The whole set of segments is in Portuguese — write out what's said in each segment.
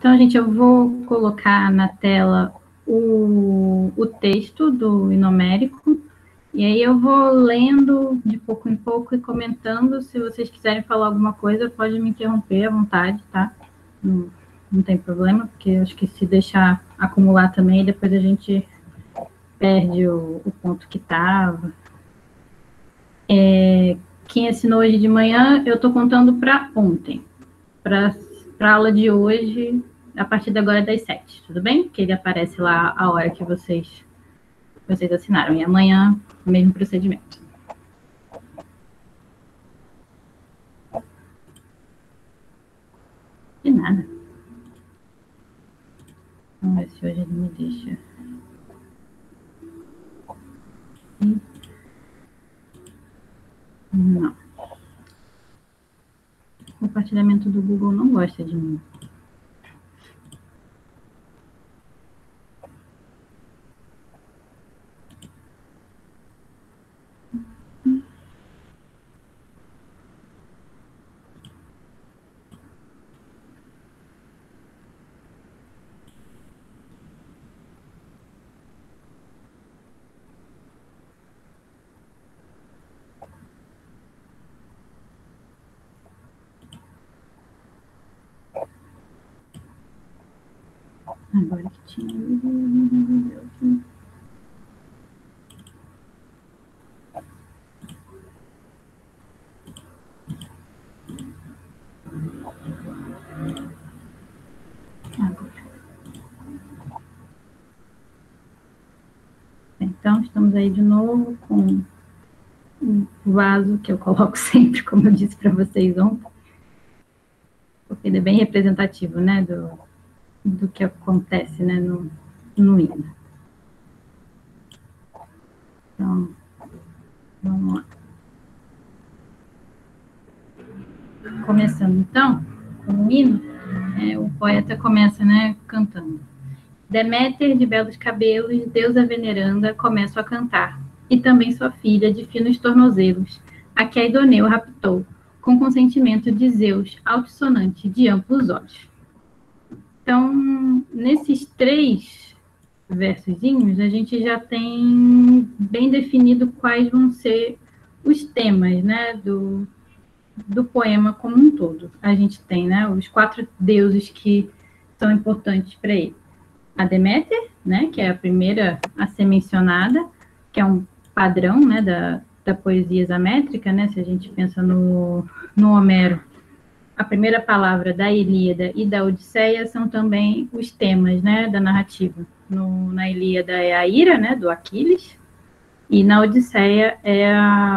Então, gente, eu vou colocar na tela o texto do Inomérico, e aí eu vou lendo de pouco em pouco e comentando. Se vocês quiserem falar alguma coisa, pode me interromper à vontade, tá? Não tem problema, porque eu acho que se deixar acumular também, depois a gente perde o ponto que estava. Quem assinou hoje de manhã, eu estou contando para ontem. Para a aula de hoje, a partir de agora das 7, tudo bem? Que ele aparece lá a hora que vocês assinaram. E amanhã, o mesmo procedimento. De nada. Vamos ver se hoje ele me deixa. Não. O compartilhamento do Google não gosta de mim. Agora que tinha. Agora. Então, estamos aí de novo com o vaso que eu coloco sempre, como eu disse para vocês ontem, porque ele é bem representativo, né, do que acontece, né, no hino. Então, vamos lá. Começando, então, com o hino, o poeta começa, né, cantando. Deméter, de belos cabelos, deusa veneranda, começo a cantar, e também sua filha, de finos tornozelos, a que a Idoneu raptou, com consentimento de Zeus, altissonante, de amplos olhos. Então, nesses 3 versozinhos, a gente já tem bem definido quais vão ser os temas, né, do poema como um todo. A gente tem, né, os 4 deuses que são importantes para ele. A Deméter, né, que é a primeira a ser mencionada, que é um padrão, né, da poesia examétrica, né, se a gente pensa no Homero, a primeira palavra da Ilíada e da Odisseia são também os temas, né, da narrativa. Na Ilíada é a ira, né, do Aquiles, e na Odisseia é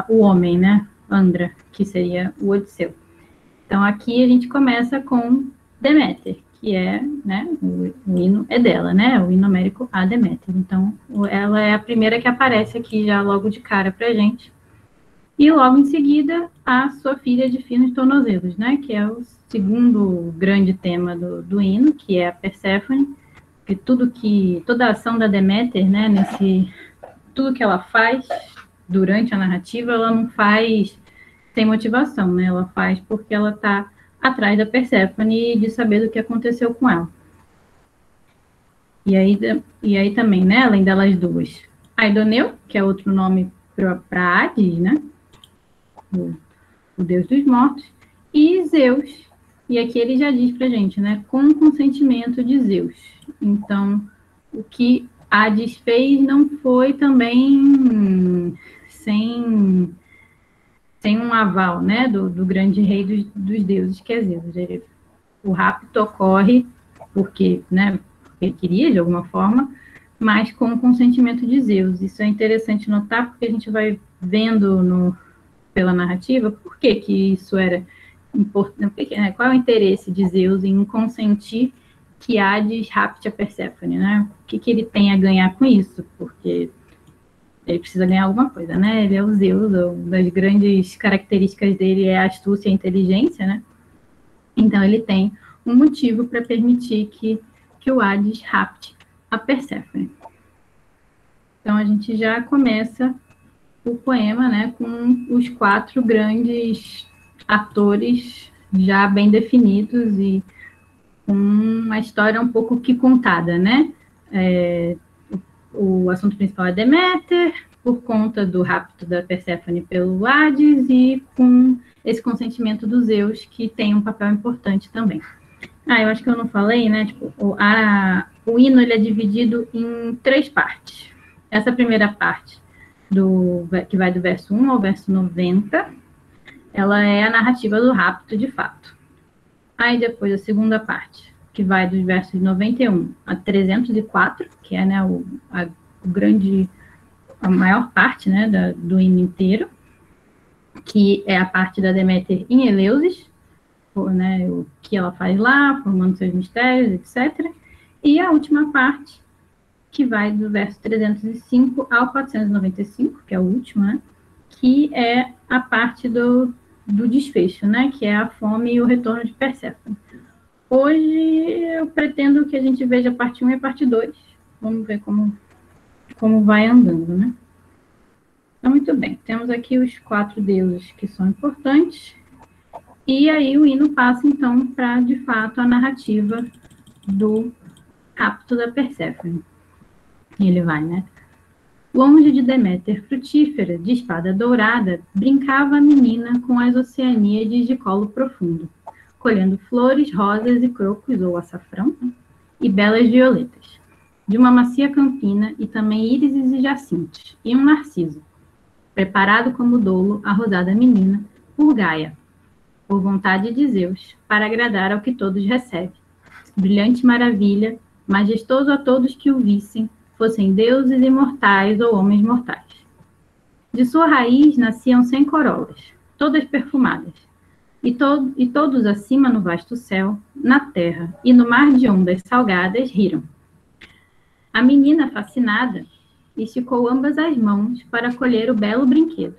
o homem, né, Andra, que seria o Odisseu. Então, aqui a gente começa com Deméter, que é, né, o hino é dela, né, o hino homérico a Deméter. Então, ela é a primeira que aparece aqui já logo de cara pra gente. E logo em seguida, a sua filha de finos tornozelos, né, que é o segundo grande tema do hino, que é a Perséfone, que toda a ação da Deméter, né, tudo que ela faz durante a narrativa, ela não faz sem motivação, né, ela faz porque ela está atrás da Perséfone de saber do que aconteceu com ela. E aí também, né, além delas duas, a Idoneu, que é outro nome para Hades, né, o deus dos mortos, e Zeus, e aqui ele já diz pra gente, né, com o consentimento de Zeus. Então, o que Hades fez não foi também sem um aval, né, do grande rei dos deuses, que é Zeus. O rapto ocorre porque, né, ele queria, de alguma forma, mas com o consentimento de Zeus. Isso é interessante notar, porque a gente vai vendo pela narrativa, por que isso era importante, né? Qual é o interesse de Zeus em consentir que Hades rapte a Perséfone, né? O que ele tem a ganhar com isso? Porque ele precisa ganhar alguma coisa, né? Ele é o Zeus, uma das grandes características dele é a astúcia e a inteligência, né? Então ele tem um motivo para permitir que o Hades rapte a Perséfone. Então a gente já começa o poema, né, com os 4 grandes atores já bem definidos e com uma história um pouco que contada, né? O assunto principal é Deméter, por conta do rapto da Perséfone pelo Hades e com esse consentimento dos Zeus, que tem um papel importante também. Eu acho que eu não falei, né? Tipo, o hino ele é dividido em 3 partes. Essa primeira parte, que vai do verso 1 ao verso 90, ela é a narrativa do rapto de fato. Aí depois a segunda parte, que vai dos versos 91 a 304, que é, né, a maior parte, né, do hino inteiro, que é a parte da Deméter em Eleusis, né, o que ela faz lá, formando seus mistérios, etc. E a última parte, que vai do verso 305 ao 495, que é o último, né, que é a parte do desfecho, né, que é a fome e o retorno de Perséfone. Hoje eu pretendo que a gente veja a parte 1 e a parte 2. Vamos ver como vai andando, né? Então, muito bem. Temos aqui os 4 deuses que são importantes. E aí o hino passa, então, para, de fato, a narrativa do rapto da Perséfone. Ele vai, né? Longe de Deméter frutífera, de espada dourada, brincava a menina com as oceaníades de colo profundo, colhendo flores, rosas e crocos, ou açafrão, e belas violetas, de uma macia campina, e também írises e jacintos, e um narciso, preparado como dolo a rosada menina, por Gaia, por vontade de Zeus, para agradar ao que todos recebe. Brilhante maravilha, majestoso a todos que o vissem, fossem deuses imortais ou homens mortais. De sua raiz nasciam 100 corolas, todas perfumadas, e todos acima no vasto céu, na terra e no mar de ondas salgadas riram. A menina, fascinada, esticou ambas as mãos para colher o belo brinquedo,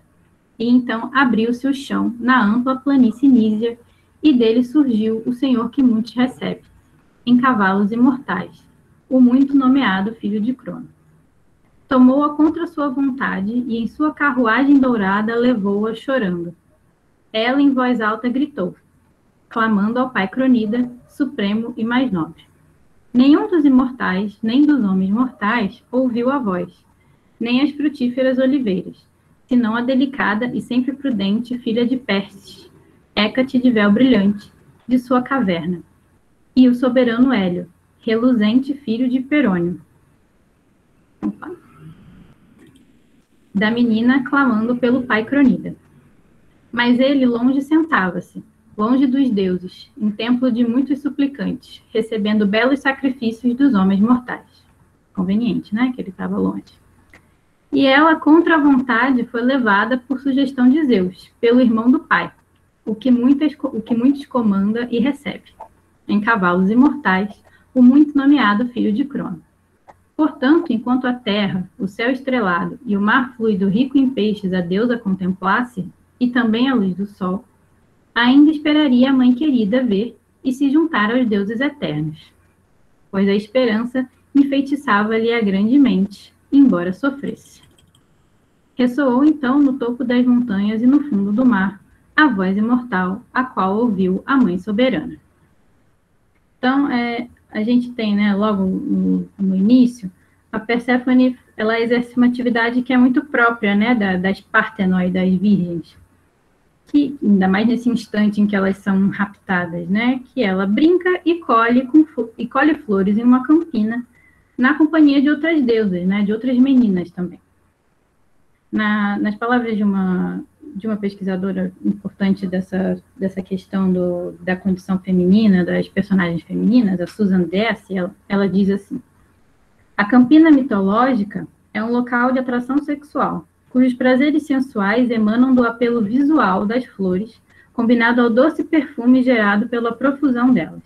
e então abriu-se o chão na ampla planície nísia, e dele surgiu o Senhor que muitos recebe, em cavalos imortais, o muito nomeado filho de Crono. Tomou-a contra sua vontade, e em sua carruagem dourada levou-a chorando. Ela em voz alta gritou, clamando ao pai Cronida, supremo e mais nobre. Nenhum dos imortais, nem dos homens mortais, ouviu a voz, nem as frutíferas oliveiras, senão a delicada e sempre prudente filha de Pérsis, Hécate de véu brilhante, de sua caverna, e o soberano Hélio, reluzente filho de Perônio. Opa. Da menina clamando pelo pai Cronida. Mas ele longe sentava-se, longe dos deuses, em templo de muitos suplicantes, recebendo belos sacrifícios dos homens mortais. Conveniente, né, que ele estava longe. E ela, contra a vontade, foi levada por sugestão de Zeus, pelo irmão do pai, o que muitos comanda e recebe, em cavalos imortais, o muito nomeado filho de Crono. Portanto, enquanto a terra, o céu estrelado e o mar fluido rico em peixes a deusa contemplasse, e também a luz do sol, ainda esperaria a mãe querida ver e se juntar aos deuses eternos, pois a esperança enfeitiçava-lhe a grande mente, embora sofresse. Ressoou então no topo das montanhas e no fundo do mar a voz imortal, a qual ouviu a mãe soberana. Então, a gente tem, né, logo no início, a Perséfone, ela exerce uma atividade que é muito própria, né, das Partenói, das virgens, que, ainda mais nesse instante em que elas são raptadas, né, que ela brinca e colhe flores em uma campina, na companhia de outras deusas, né, de outras meninas também. Nas palavras de uma pesquisadora importante dessa questão da condição feminina, das personagens femininas, a Susan Dess, ela diz assim: a campina mitológica é um local de atração sexual, cujos prazeres sensuais emanam do apelo visual das flores, combinado ao doce perfume gerado pela profusão delas.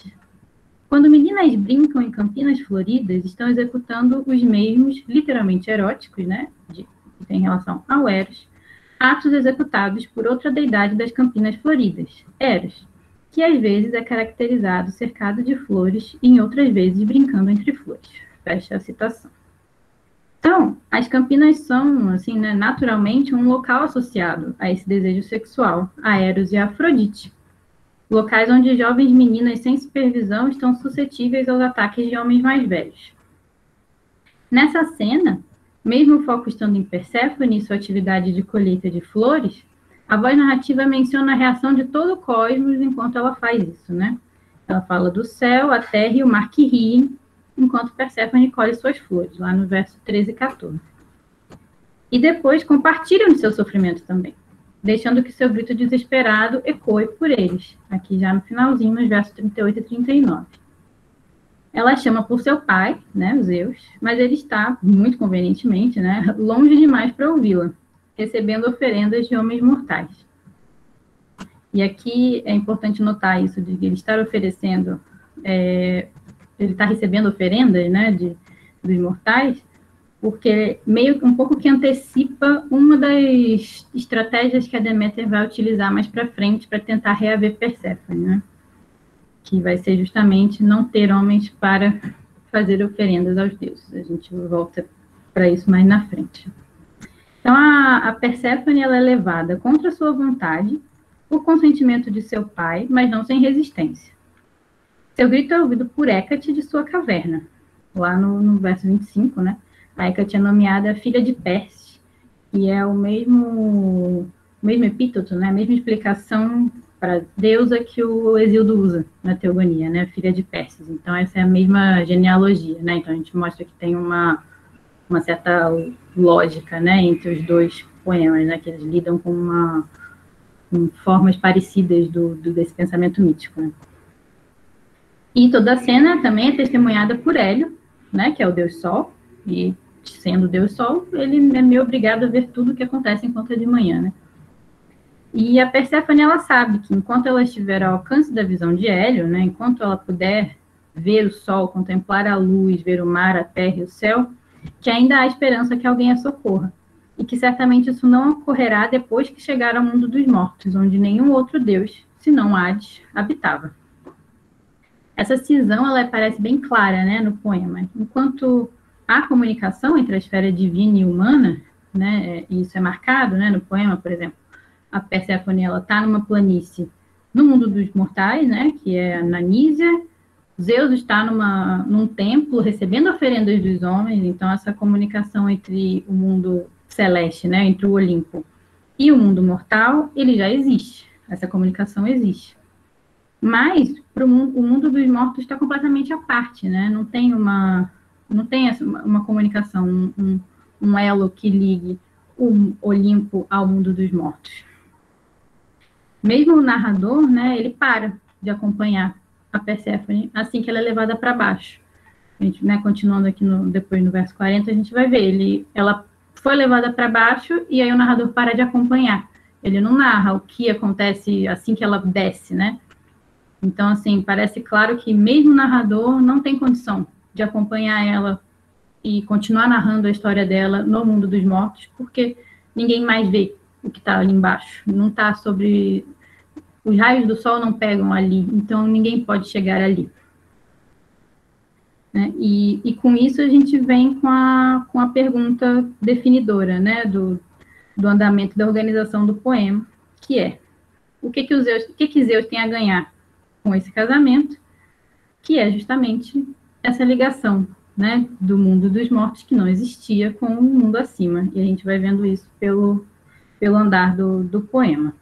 Quando meninas brincam em campinas floridas, estão executando os mesmos, literalmente eróticos, né, que tem relação ao Eros, atos executados por outra deidade das campinas floridas, Eros, que às vezes é caracterizado cercado de flores e em outras vezes brincando entre flores. Fecha a citação. Então, as campinas são, assim, né, naturalmente um local associado a esse desejo sexual, a Eros e a Afrodite. locais onde jovens meninas sem supervisão estão suscetíveis aos ataques de homens mais velhos. Nessa cena, mesmo o foco estando em Perséfone e sua atividade de colheita de flores, a voz narrativa menciona a reação de todo o cosmos enquanto ela faz isso, né? Ela fala do céu, a terra e o mar que riem, enquanto Perséfone colhe suas flores, lá no verso 13 e 14. E depois compartilham de seu sofrimento também, deixando que seu grito desesperado ecoe por eles, aqui já no finalzinho, nos versos 38 e 39. Ela chama por seu pai, né, Zeus, mas ele está, muito convenientemente, né, longe demais para ouvi-la, recebendo oferendas de homens mortais. E aqui é importante notar isso, de ele estar oferecendo, ele está recebendo oferendas, né, dos mortais, porque meio um pouco que antecipa uma das estratégias que a Deméter vai utilizar mais para frente para tentar reaver Perséfone, né? Que vai ser justamente não ter homens para fazer oferendas aos deuses. A gente volta para isso mais na frente. Então, a Perséfone ela é levada contra sua vontade, por consentimento de seu pai, mas não sem resistência. Seu grito é ouvido por Hécate de sua caverna, lá no verso 25, né? A Hécate é nomeada filha de Perse, e é o mesmo epíteto, né? A mesma explicação para deusa que o Hesíodo usa na Teogonia, né? Filha de Perses. Então, essa é a mesma genealogia, né? Então, a gente mostra que tem uma certa lógica, né? Entre os dois poemas, né? Que eles lidam com formas parecidas desse pensamento mítico, né? E toda a cena também é testemunhada por Hélio, né? Que é o Deus Sol, e sendo Deus Sol, ele é meio obrigado a ver tudo o que acontece enquanto é de manhã, né? E a Perséfone, ela sabe que enquanto ela estiver ao alcance da visão de Hélio, né, enquanto ela puder ver o sol, contemplar a luz, ver o mar, a terra e o céu, que ainda há esperança que alguém a socorra. E que certamente isso não ocorrerá depois que chegar ao mundo dos mortos, onde nenhum outro deus, senão Hades, habitava. Essa cisão, ela parece bem clara, né, no poema. Enquanto há comunicação entre a esfera divina e humana, né, e isso é marcado, né, no poema, por exemplo, a Perséfone, ela está numa planície no mundo dos mortais, né, que é na Nísia. Zeus está num templo recebendo oferendas dos homens, então essa comunicação entre o mundo celeste, né, entre o Olimpo e o mundo mortal, ele já existe, essa comunicação existe. Mas o mundo dos mortos está completamente à parte, né, não tem uma comunicação, um elo que ligue o Olimpo ao mundo dos mortos. Mesmo o narrador, né, ele para de acompanhar a Perséfone assim que ela é levada para baixo. A gente, né, continuando aqui depois no verso 40, a gente vai ver, ela foi levada para baixo e aí o narrador para de acompanhar. Ele não narra o que acontece assim que ela desce, né? Então, assim, parece claro que mesmo o narrador não tem condição de acompanhar ela e continuar narrando a história dela no mundo dos mortos, porque ninguém mais vê o que está ali embaixo. Não está sobre... Os raios do sol não pegam ali, então ninguém pode chegar ali. Né? E com isso a gente vem com a pergunta definidora, né, do andamento da organização do poema, que é: o que Zeus tem a ganhar com esse casamento, que é justamente essa ligação, né, do mundo dos mortos que não existia com o mundo acima. E a gente vai vendo isso pelo andar do poema.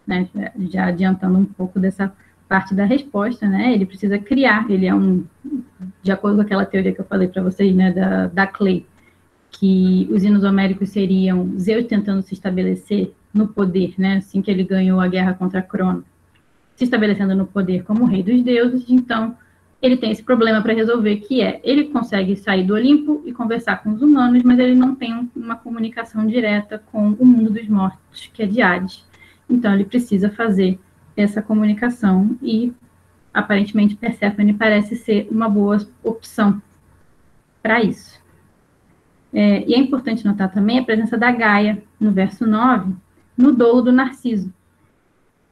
Né, já adiantando um pouco dessa parte da resposta, né, ele precisa criar, ele é de acordo com aquela teoria que eu falei para vocês, né, da Clay, que os hinos homéricos seriam Zeus tentando se estabelecer no poder, né, assim que ele ganhou a guerra contra Crono, se estabelecendo no poder como rei dos deuses. Então ele tem esse problema para resolver, que ele consegue sair do Olimpo e conversar com os humanos, mas ele não tem uma comunicação direta com o mundo dos mortos, que é de Hades. Então, ele precisa fazer essa comunicação e, aparentemente, Perséfone parece ser uma boa opção para isso. E é importante notar também a presença da Gaia, no verso 9, no dolo do Narciso,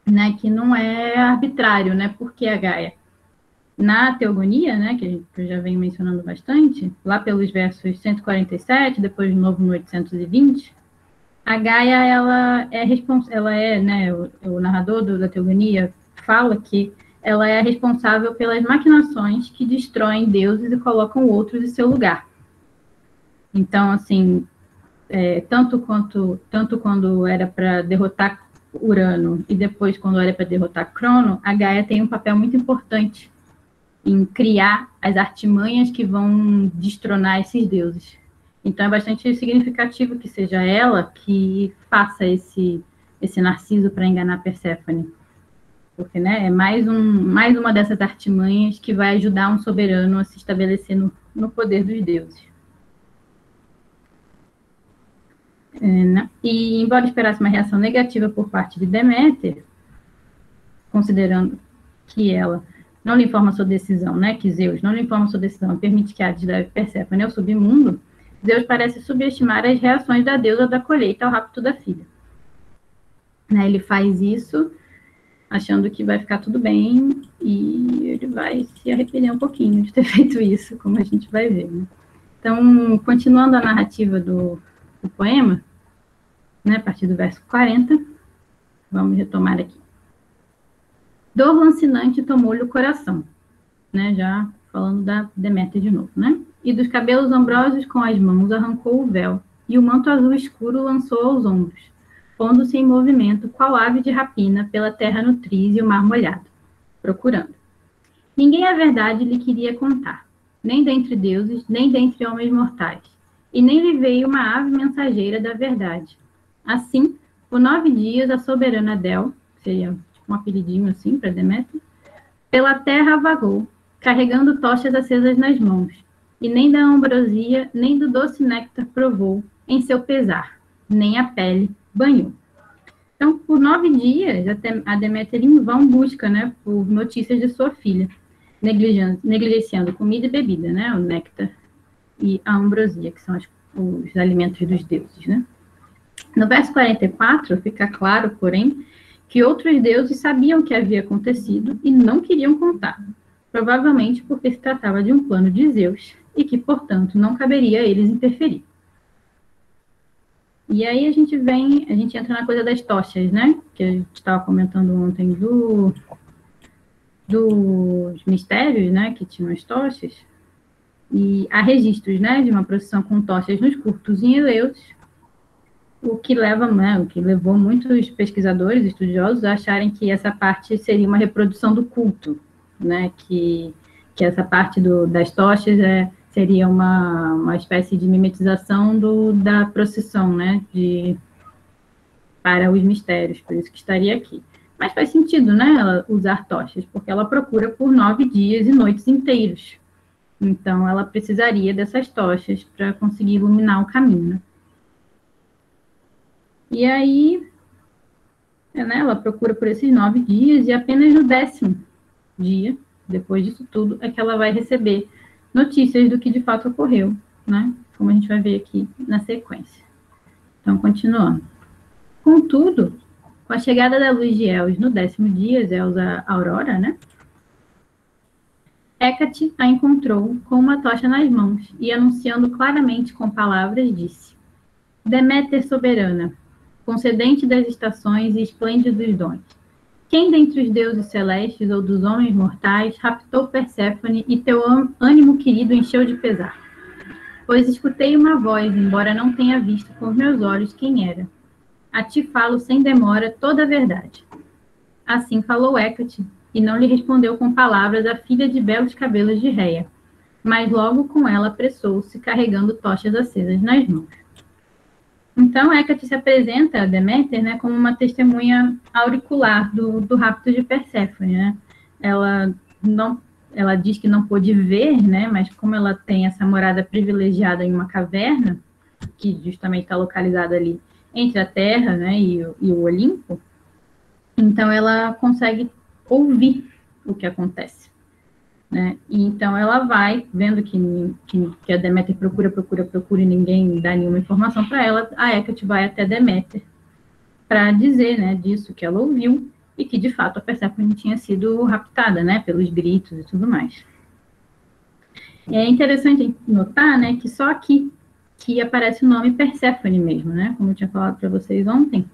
né, que não é arbitrário, né, porque a Gaia. Na Teogonia, né, que eu já venho mencionando bastante, lá pelos versos 147, depois de novo no 820, A Gaia, né, o narrador da teogonia fala que ela é a responsável pelas maquinações que destroem deuses e colocam outros em seu lugar. Então, assim, tanto quando era para derrotar Urano e depois quando era para derrotar Crono, a Gaia tem um papel muito importante em criar as artimanhas que vão destronar esses deuses. Então, é bastante significativo que seja ela que faça esse Narciso para enganar Perséfone. Porque, né, é mais uma dessas artimanhas que vai ajudar um soberano a se estabelecer no poder dos deuses. E, embora esperasse uma reação negativa por parte de Deméter, considerando que ela não lhe informa sua decisão, né, que Zeus não lhe informa sua decisão e permite que Hades leve Perséfone ao submundo, Zeus parece subestimar as reações da deusa da colheita ao rapto da filha. Né, ele faz isso achando que vai ficar tudo bem e ele vai se arrepender um pouquinho de ter feito isso, como a gente vai ver. Né? Então, continuando a narrativa do poema, né, a partir do verso 40, vamos retomar aqui. Dor lancinante tomou-lhe o coração, né, já falando da Deméter de novo, né? E dos cabelos ombrosos com as mãos arrancou o véu, e o manto azul escuro lançou aos ombros, pondo-se em movimento, qual ave de rapina, pela terra nutriz e o mar molhado, procurando. Ninguém a verdade lhe queria contar, nem dentre deuses, nem dentre homens mortais, e nem lhe veio uma ave mensageira da verdade. Assim, por 9 dias, a soberana Del, que seria um apelidinho assim para Deméter, pela terra vagou, carregando tochas acesas nas mãos, e nem da ambrosia, nem do doce néctar provou, em seu pesar, nem a pele banhou. Então, por 9 dias, a Deméter em vão busca, né, por notícias de sua filha, negligenciando comida e bebida, né, o néctar e a ambrosia, que são os alimentos dos deuses, né. No verso 44, fica claro, porém, que outros deuses sabiam o que havia acontecido e não queriam contar, provavelmente porque se tratava de um plano de Zeus e que, portanto, não caberia a eles interferir. E aí a gente entra na coisa das tochas, né? Que a gente estava comentando ontem dos mistérios, né? Que tinham as tochas. E há registros, né? De uma procissão com tochas nos cultos em Eleus, o que levou muitos pesquisadores, estudiosos, a acharem que essa parte seria uma reprodução do culto, né? Que essa parte das tochas seria uma espécie de mimetização da procissão, né? Para os mistérios, por isso que estaria aqui. Mas faz sentido, né? Ela usar tochas, porque ela procura por 9 dias e noites inteiros. Então, ela precisaria dessas tochas para conseguir iluminar o caminho, né? E aí, né, ela procura por esses 9 dias e apenas no 10º dia, depois disso tudo, é que ela vai receber notícias do que de fato ocorreu, né? Como a gente vai ver aqui na sequência. Então, continuando. Contudo, com a chegada da luz de Eos no 10º dia, Eos a Aurora, né? Hécate a encontrou com uma tocha nas mãos e, anunciando claramente com palavras, disse: Deméter soberana, concedente das estações e esplêndidos dons, quem dentre os deuses celestes ou dos homens mortais raptou Perséfone e teu ânimo querido encheu de pesar? Pois escutei uma voz, embora não tenha visto com os meus olhos quem era. A ti falo sem demora toda a verdade. Assim falou Hécate, e não lhe respondeu com palavras a filha de belos cabelos de Réia, mas logo com ela apressou-se, carregando tochas acesas nas mãos. Então, Hécate se apresenta a Deméter, né, como uma testemunha auricular do rapto de Perséfone, né? Ela diz que não pôde ver, né, mas como ela tem essa morada privilegiada em uma caverna, que justamente está localizada ali entre a Terra, né, e o Olimpo, então ela consegue ouvir o que acontece, né? E então ela vai, vendo que a Deméter procura e ninguém dá nenhuma informação para ela, a Hécate vai até Deméter para dizer, né, disso que ela ouviu e que de fato a Perséfone tinha sido raptada, né, pelos gritos e tudo mais. É interessante notar, né, que só aqui que aparece o nome Perséfone mesmo, né? Como eu tinha falado para vocês ontem.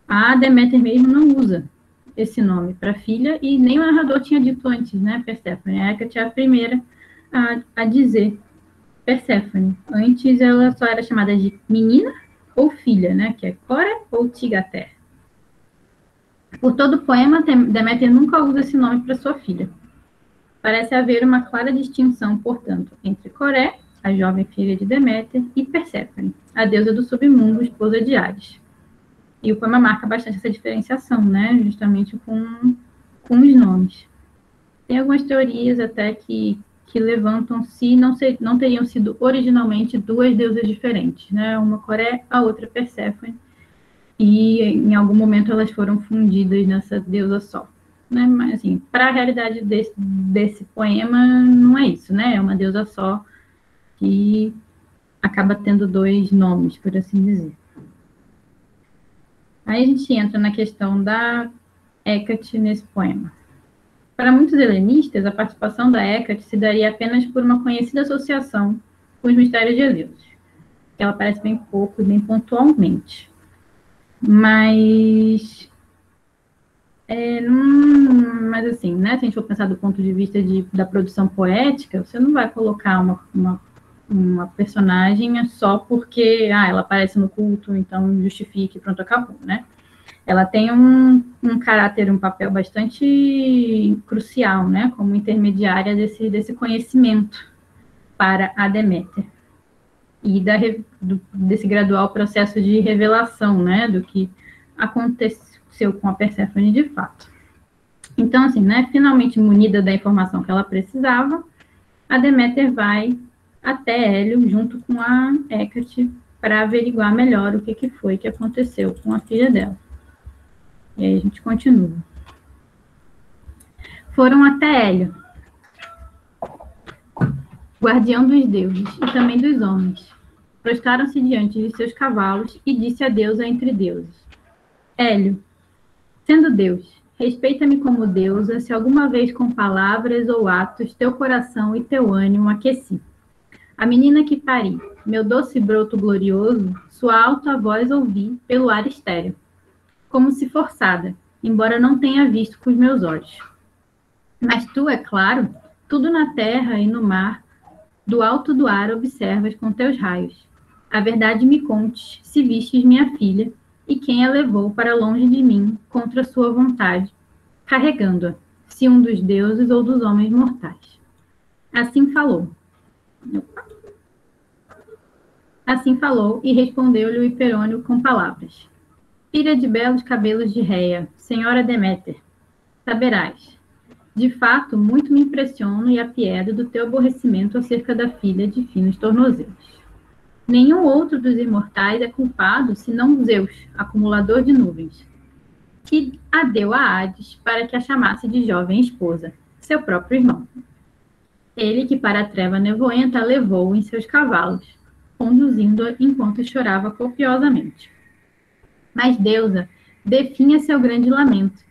A Deméter mesmo não usa esse nome para filha, e nem o narrador tinha dito antes, né, Perséfone. A Hecate é a primeira a dizer Perséfone. Antes ela só era chamada de menina ou filha, né, que é Cora ou Tigater. Por todo o poema, Deméter nunca usa esse nome para sua filha. Parece haver uma clara distinção, portanto, entre Coré, a jovem filha de Deméter, e Perséfone, a deusa do submundo, esposa de Hades. E o poema marca bastante essa diferenciação, né? Justamente com os nomes. Tem algumas teorias até que levantam se não teriam sido originalmente duas deusas diferentes, né? Uma Coré, a outra Perséfone. E em algum momento elas foram fundidas nessa deusa só. Né? Mas, assim, para a realidade desse poema, não é isso, né? É uma deusa só que acaba tendo dois nomes, por assim dizer. Aí a gente entra na questão da Hecate nesse poema. Para muitos helenistas, a participação da Hecate se daria apenas por uma conhecida associação com os mistérios de Eleusis, que ela aparece bem pouco e bem pontualmente. Mas mas assim, né, se a gente for pensar do ponto de vista da produção poética, você não vai colocar uma personagem só porque ela aparece no culto, então justifique, pronto, acabou, né? Ela tem um caráter, um papel bastante crucial, né, como intermediária desse conhecimento para a Deméter e desse gradual processo de revelação, né, do que aconteceu com a Perséfone de fato. Então, assim, né, finalmente munida da informação que ela precisava, a Deméter vai até Hélio, junto com a Hecate, para averiguar melhor o que foi que aconteceu com a filha dela. E aí a gente continua. Foram até Hélio, guardião dos deuses e também dos homens. Prostraram-se diante de seus cavalos e disse a deusa entre deuses: Hélio, sendo Deus, respeita-me como deusa, se alguma vez com palavras ou atos teu coração e teu ânimo aqueci. A menina que pari, meu doce broto glorioso, sua alta voz ouvi pelo ar estéreo, como se forçada, embora não tenha visto com os meus olhos. Mas tu, é claro, tudo na terra e no mar, do alto do ar observas com teus raios. A verdade me contes, se vistes minha filha, e quem a levou para longe de mim, contra sua vontade, carregando-a, se um dos deuses ou dos homens mortais. Assim falou. Assim falou, e respondeu-lhe o Hiperônio com palavras. Filha de belos cabelos de réia, senhora Deméter, saberás. De fato, muito me impressiono e apiedo do teu aborrecimento acerca da filha de finos tornozelos. Nenhum outro dos imortais é culpado, senão Zeus, acumulador de nuvens, que a deu a Hades para que a chamasse de jovem esposa, seu próprio irmão. Ele que para a treva nevoenta a levou em seus cavalos, conduzindo-a enquanto chorava copiosamente. Mas, deusa, definha seu grande lamento.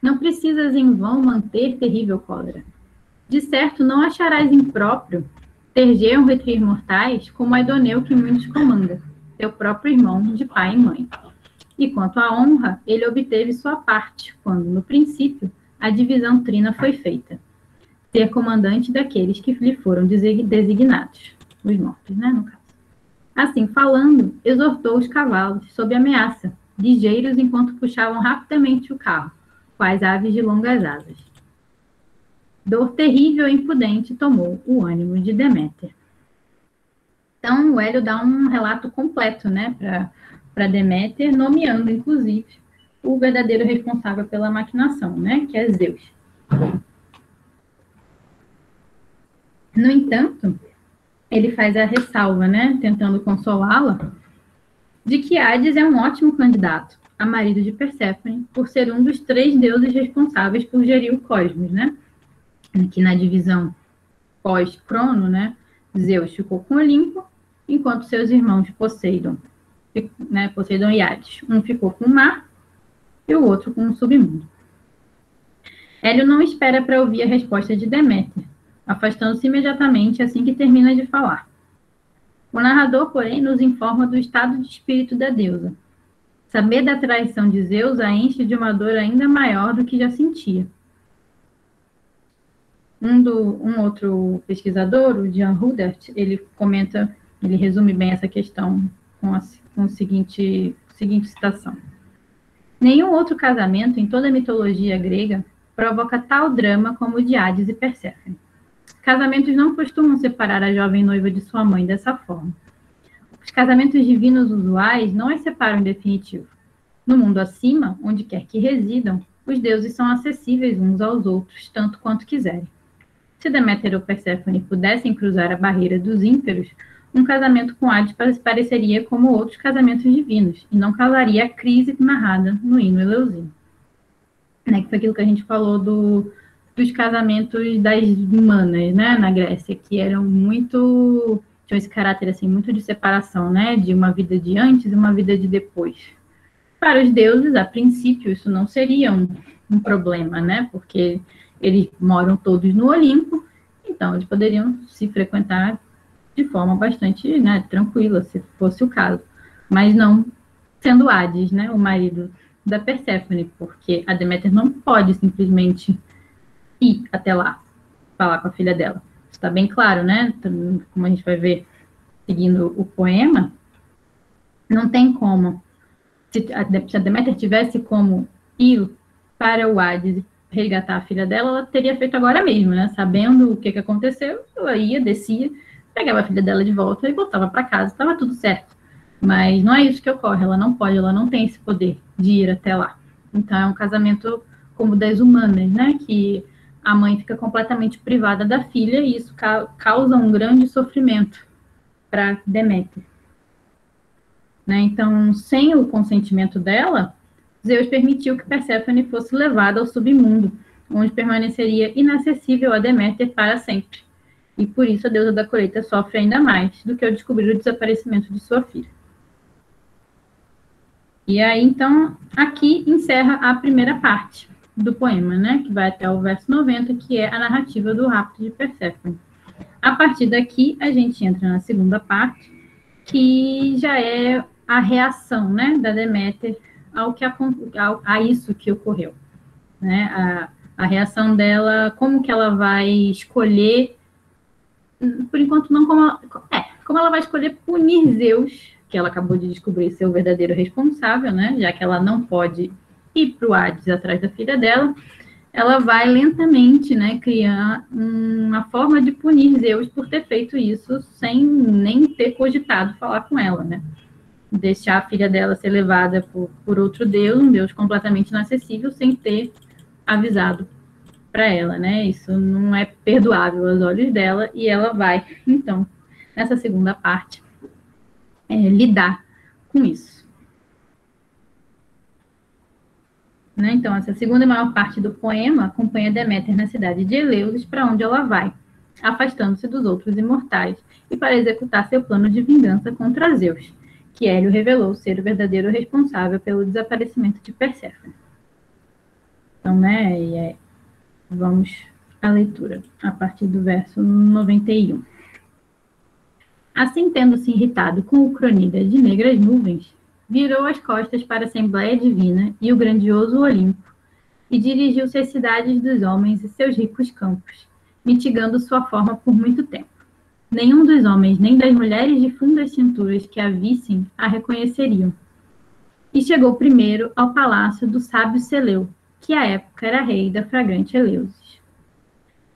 Não precisas em vão manter terrível cólera. De certo, não acharás impróprio ter genro entre mortais como a Idoneu que muitos comanda, teu próprio irmão de pai e mãe. E quanto à honra, ele obteve sua parte, quando, no princípio, a divisão trina foi feita. Ser comandante daqueles que lhe foram designados, os mortos, né, no caso. Assim falando, exortou os cavalos, sob ameaça, ligeiros enquanto puxavam rapidamente o carro, quais aves de longas asas. Dor terrível e impudente tomou o ânimo de Deméter. Então, o Hélio dá um relato completo, né, para Deméter, nomeando, inclusive, o verdadeiro responsável pela maquinação, né, que é Zeus. No entanto, ele faz a ressalva, né, tentando consolá-la, de que Hades é um ótimo candidato a marido de Perséfone, por ser um dos 3 deuses responsáveis por gerir o cosmos, né? Aqui na divisão pós-Crono, né, Zeus ficou com Olimpo, enquanto seus irmãos Poseidon, né, Poseidon e Hades, um ficou com o mar e o outro com o submundo. Hélio não espera para ouvir a resposta de Deméter, afastando-se imediatamente assim que termina de falar. O narrador, porém, nos informa do estado de espírito da deusa. Saber da traição de Zeus a enche de uma dor ainda maior do que já sentia. Um outro pesquisador, o Jan Rudert, ele resume bem essa questão com a seguinte citação. Nenhum outro casamento em toda a mitologia grega provoca tal drama como o de Hades e Perséfone. Casamentos não costumam separar a jovem noiva de sua mãe dessa forma. Os casamentos divinos usuais não as separam em definitivo. No mundo acima, onde quer que residam, os deuses são acessíveis uns aos outros, tanto quanto quiserem. Se Deméter ou Perséfone pudessem cruzar a barreira dos ímperos, um casamento com Hades pareceria como outros casamentos divinos, e não causaria a crise narrada no hino eleusino. Né, que foi aquilo que a gente falou dos casamentos das humanas, né, na Grécia, que eram tinham esse caráter assim, muito de separação, né, de uma vida de antes e uma vida de depois. Para os deuses, a princípio, isso não seria um problema, né, porque eles moram todos no Olimpo, então eles poderiam se frequentar de forma bastante, né, tranquila, se fosse o caso. Mas não sendo Hades, né, o marido da Perséfone, porque a Deméter não pode simplesmente ir até lá, falar com a filha dela. Está bem claro, né? Como a gente vai ver seguindo o poema, não tem como. Se a Deméter tivesse como ir para o Hades e resgatar a filha dela, ela teria feito agora mesmo, né? Sabendo o que aconteceu, ela ia, descia, pegava a filha dela de volta e voltava para casa, estava tudo certo. Mas não é isso que ocorre, ela não pode, ela não tem esse poder de ir até lá. Então é um casamento como das humanas, né? Que a mãe fica completamente privada da filha e isso causa um grande sofrimento para Deméter. Né? Então, sem o consentimento dela, Zeus permitiu que Perséfone fosse levada ao submundo, onde permaneceria inacessível a Deméter para sempre. E por isso a deusa da colheita sofre ainda mais do que ao descobrir o desaparecimento de sua filha. E aí, então, aqui encerra a primeira parte do poema, né, que vai até o verso 90, que é a narrativa do rapto de Perséfone. A partir daqui, a gente entra na segunda parte, que já é a reação, né, da Deméter a isso que ocorreu. Né, a reação dela, como que ela vai escolher, por enquanto não como ela vai escolher punir Zeus, que ela acabou de descobrir ser o verdadeiro responsável, né, já que ela não pode ir para o Hades atrás da filha dela, ela vai lentamente, né, criar uma forma de punir Zeus por ter feito isso sem nem ter cogitado falar com ela, né? Deixar a filha dela ser levada por outro deus, um deus completamente inacessível, sem ter avisado para ela, né? Isso não é perdoável aos olhos dela, e ela vai, então, nessa segunda parte, lidar com isso. Né? Então, essa segunda e maior parte do poema acompanha Deméter na cidade de Eleusis, para onde ela vai, afastando-se dos outros imortais, e para executar seu plano de vingança contra Zeus, que Hélio revelou ser o verdadeiro responsável pelo desaparecimento de Perséfone. Então, né, vamos à leitura, a partir do verso 91. Assim, tendo-se irritado com o Cronida de negras nuvens, virou as costas para a Assembleia Divina e o grandioso Olimpo, e dirigiu-se às cidades dos homens e seus ricos campos, mitigando sua forma por muito tempo. Nenhum dos homens, nem das mulheres de fundas cinturas que a vissem, a reconheceriam. E chegou primeiro ao palácio do sábio Seleu, que à época era rei da fragrante Eleusis.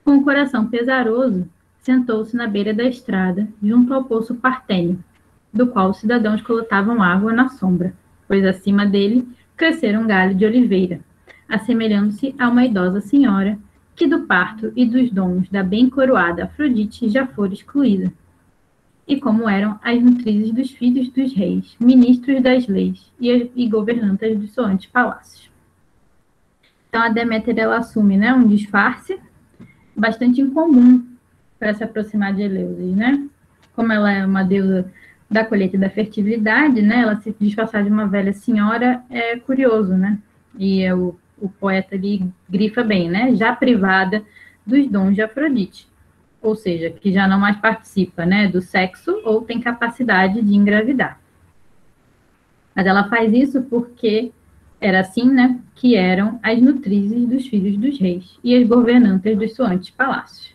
Com o coração pesaroso, sentou-se na beira da estrada, junto ao poço Partênio, do qual os cidadãos colocavam água na sombra, pois acima dele crescera um galho de oliveira, assemelhando-se a uma idosa senhora, que do parto e dos dons da bem coroada Afrodite já fora excluída, e como eram as nutrizes dos filhos dos reis, ministros das leis e governantas dos soantes palácios. Então a Deméter, ela assume, né, um disfarce bastante incomum para se aproximar de Eleusis, né? Como ela é uma deusa da colheita e da fertilidade, né? Ela se disfarçar de uma velha senhora é curioso, né? E o poeta ali grifa bem, né? Já privada dos dons de Afrodite. ou seja, que já não mais participa, né, do sexo ou tem capacidade de engravidar. Mas ela faz isso porque era assim, né, que eram as nutrizes dos filhos dos reis e as governantas dos soantes palácios.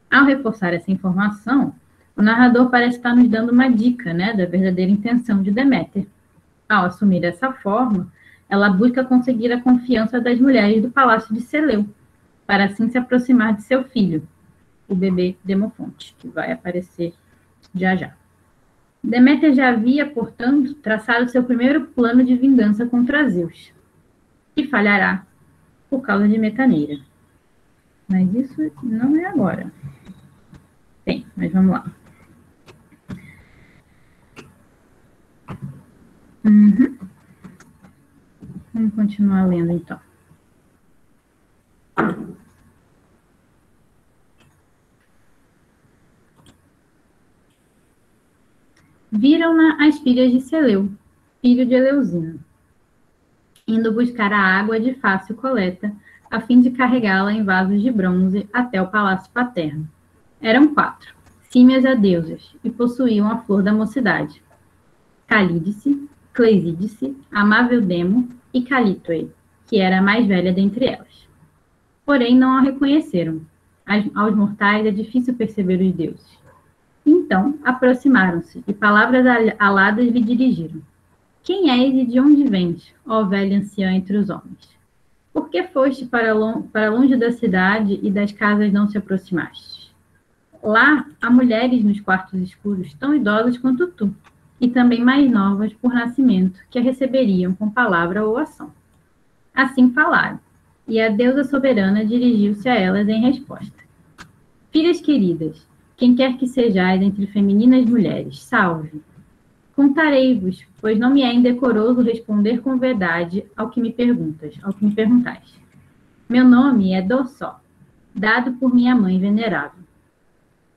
Ao reforçar essa informação, o narrador parece estar nos dando uma dica, né, da verdadeira intenção de Deméter. Ao assumir essa forma, ela busca conseguir a confiança das mulheres do palácio de Seleu, para assim se aproximar de seu filho, o bebê Demofonte, que vai aparecer já já. Deméter já havia, portanto, traçado seu primeiro plano de vingança contra Zeus, que falhará por causa de Metaneira. Mas isso não é agora. Tem, mas vamos lá. Vamos continuar lendo, então. Viram-na as filhas de Seleu, filho de Eleusina, indo buscar a água de fácil coleta, a fim de carregá-la em vasos de bronze até o palácio paterno. Eram 4, símias a deusas, e possuíam a flor da mocidade: Calídice, Cleisídice, Amável Demo e Calítoe, que era a mais velha dentre elas. Porém, não a reconheceram. Aos mortais é difícil perceber os deuses. Então, aproximaram-se, e palavras aladas lhe dirigiram: Quem és e de onde vens, ó velha anciã entre os homens? Por que foste para longe da cidade e das casas não se aproximaste? Lá há mulheres nos quartos escuros tão idosas quanto tu, e também mais novas por nascimento, que a receberiam com palavra ou ação. Assim falaram, e a deusa soberana dirigiu-se a elas em resposta: Filhas queridas, quem quer que sejais entre femininas mulheres, salve. Contarei-vos, pois não me é indecoroso responder com verdade ao que me perguntais. Meu nome é Dorsó, dado por minha mãe venerável.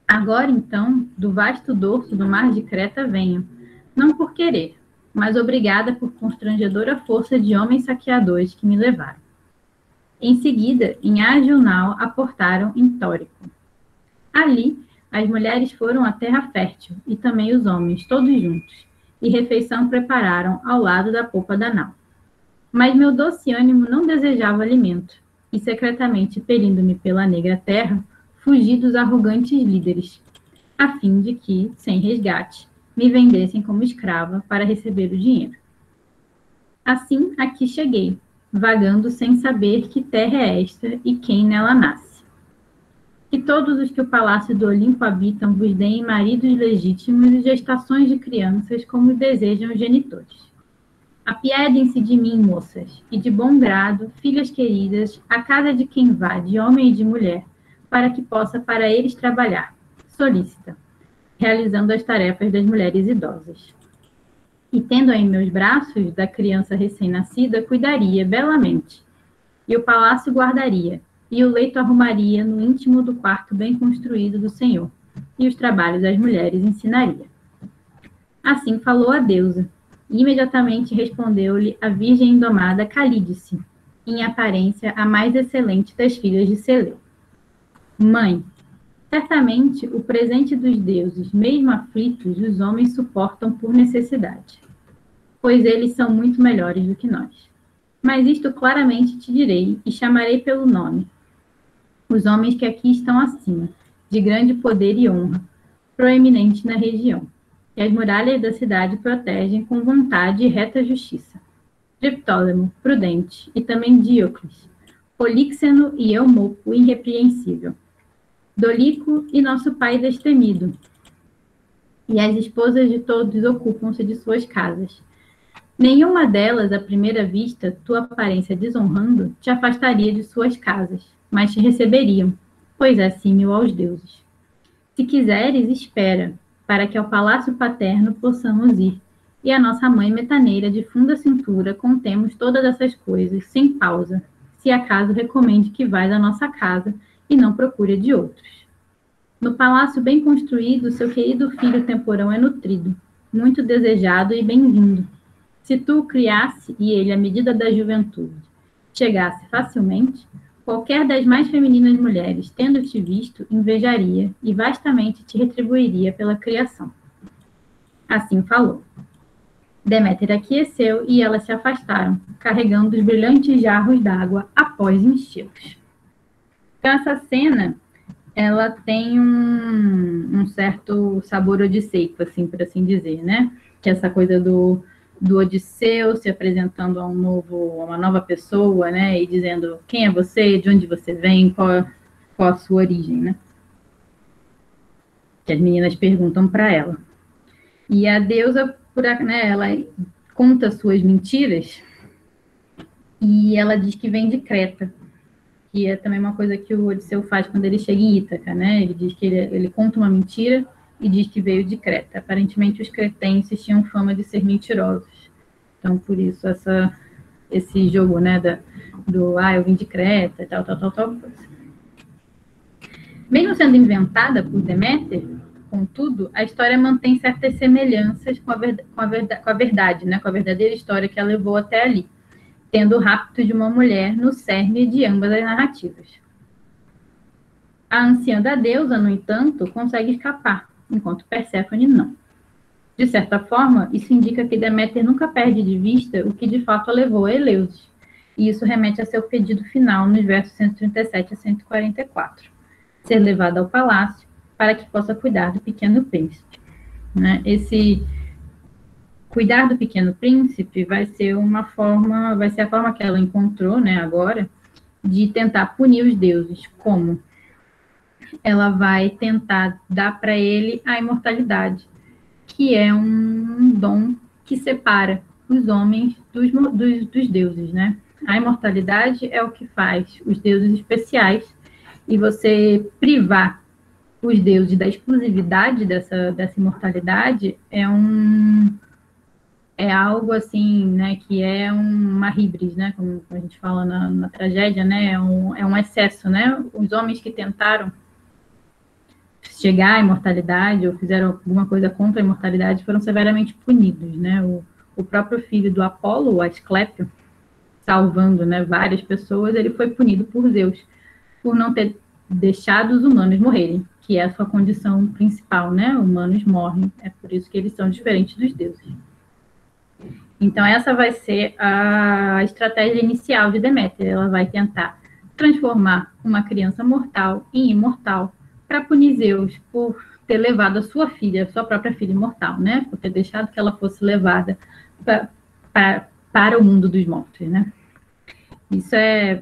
Agora, então, do vasto dorso do mar de Creta venho, não por querer, mas obrigada por constrangedora força de homens saqueadores que me levaram. Em seguida, em Agilnal, aportaram em Tórico. Ali, as mulheres foram à terra fértil, e também os homens, todos juntos, e refeição prepararam ao lado da popa da nau. Mas meu doce ânimo não desejava alimento, e secretamente pelindo-me pela negra terra, fugi dos arrogantes líderes, a fim de que, sem resgate, me vendessem como escrava para receber o dinheiro. Assim, aqui cheguei, vagando sem saber que terra é esta e quem nela nasce. Que todos os que o palácio do Olimpo habitam vos deem maridos legítimos e gestações de crianças como desejam os genitores. Apiedem-se de mim, moças, e de bom grado, filhas queridas, a casa de quem vá, de homem e de mulher, para que possa para eles trabalhar, solícita, realizando as tarefas das mulheres idosas. E tendo em meus braços da criança recém-nascida, cuidaria belamente, e o palácio guardaria, e o leito arrumaria no íntimo do quarto bem construído do Senhor, e os trabalhos das mulheres ensinaria. Assim falou a deusa, e imediatamente respondeu-lhe a virgem indomada Calídice, em aparência a mais excelente das filhas de Seleu. Mãe, certamente o presente dos deuses, mesmo aflitos, os homens suportam por necessidade, pois eles são muito melhores do que nós. Mas isto claramente te direi, e chamarei pelo nome, os homens que aqui estão acima, de grande poder e honra, proeminente na região, que as muralhas da cidade protegem com vontade e reta justiça. Triptólemo, prudente, e também Diocles, Políxeno e Eumopo, irrepreensível. Dolico e nosso pai destemido. E as esposas de todos ocupam-se de suas casas. Nenhuma delas, à primeira vista, tua aparência desonrando, te afastaria de suas casas, mas te receberiam, pois é símil aos deuses. Se quiseres, espera, para que ao palácio paterno possamos ir, e a nossa mãe metaneira de funda cintura contemos todas essas coisas, sem pausa, se acaso recomende que vais à nossa casa e não procure de outros. No palácio bem construído, seu querido filho temporão é nutrido, muito desejado e bem-vindo. Se tu o criasse e ele, à medida da juventude, chegasse facilmente, Qualquer das mais femininas mulheres, tendo-te visto, invejaria e vastamente te retribuiria pela criação. Assim falou. Deméter aqueceu e elas se afastaram, carregando os brilhantes jarros d'água após enchê-los. Então, essa cena, ela tem um certo sabor odisseico, assim, por assim dizer, né? Que é essa coisa do Odisseu se apresentando a uma nova pessoa, né? E dizendo quem é você, de onde você vem, qual a sua origem, né? Que as meninas perguntam para ela. E a deusa, né, ela conta suas mentiras e ela diz que vem de Creta, que é também uma coisa que o Odisseu faz quando ele chega em Ítaca, né? Ele diz que ele conta uma mentira e diz que veio de Creta. Aparentemente, os cretenses tinham fama de ser mentirosos. Então, por isso, esse jogo, né, eu vim de Creta, tal coisa. Mesmo sendo inventada por Deméter, contudo, a história mantém certas semelhanças com a verdade, né, com a verdadeira história que a levou até ali, tendo o rapto de uma mulher no cerne de ambas as narrativas. A anciã da deusa, no entanto, consegue escapar, enquanto Perséfone não. De certa forma, isso indica que Deméter nunca perde de vista o que de fato a levou a Eleusis, e isso remete a seu pedido final nos versos 137 a 144, ser levada ao palácio para que possa cuidar do pequeno príncipe. Né? Esse cuidar do pequeno príncipe vai ser a forma que ela encontrou, né, agora, de tentar punir os deuses. Como? Ela vai tentar dar para ele a imortalidade, que é um dom que separa os homens dos deuses, né? A imortalidade é o que faz os deuses especiais, e você privar os deuses da exclusividade dessa imortalidade é algo assim, né, que é uma híbris, né, como a gente fala na tragédia, né, é um excesso, né? Os homens que tentaram chegar à imortalidade ou fizeram alguma coisa contra a imortalidade foram severamente punidos, né? O próprio filho do Apolo, o Asclépio, salvando, né, várias pessoas, ele foi punido por Zeus por não ter deixado os humanos morrerem, que é a sua condição principal, né? Humanos morrem, é por isso que eles são diferentes dos deuses. Então, essa vai ser a estratégia inicial de Deméter. Ela vai tentar transformar uma criança mortal em imortal para punir Zeus por ter levado a sua própria filha imortal, né? Por ter deixado que ela fosse levada para o mundo dos mortos, né? Isso é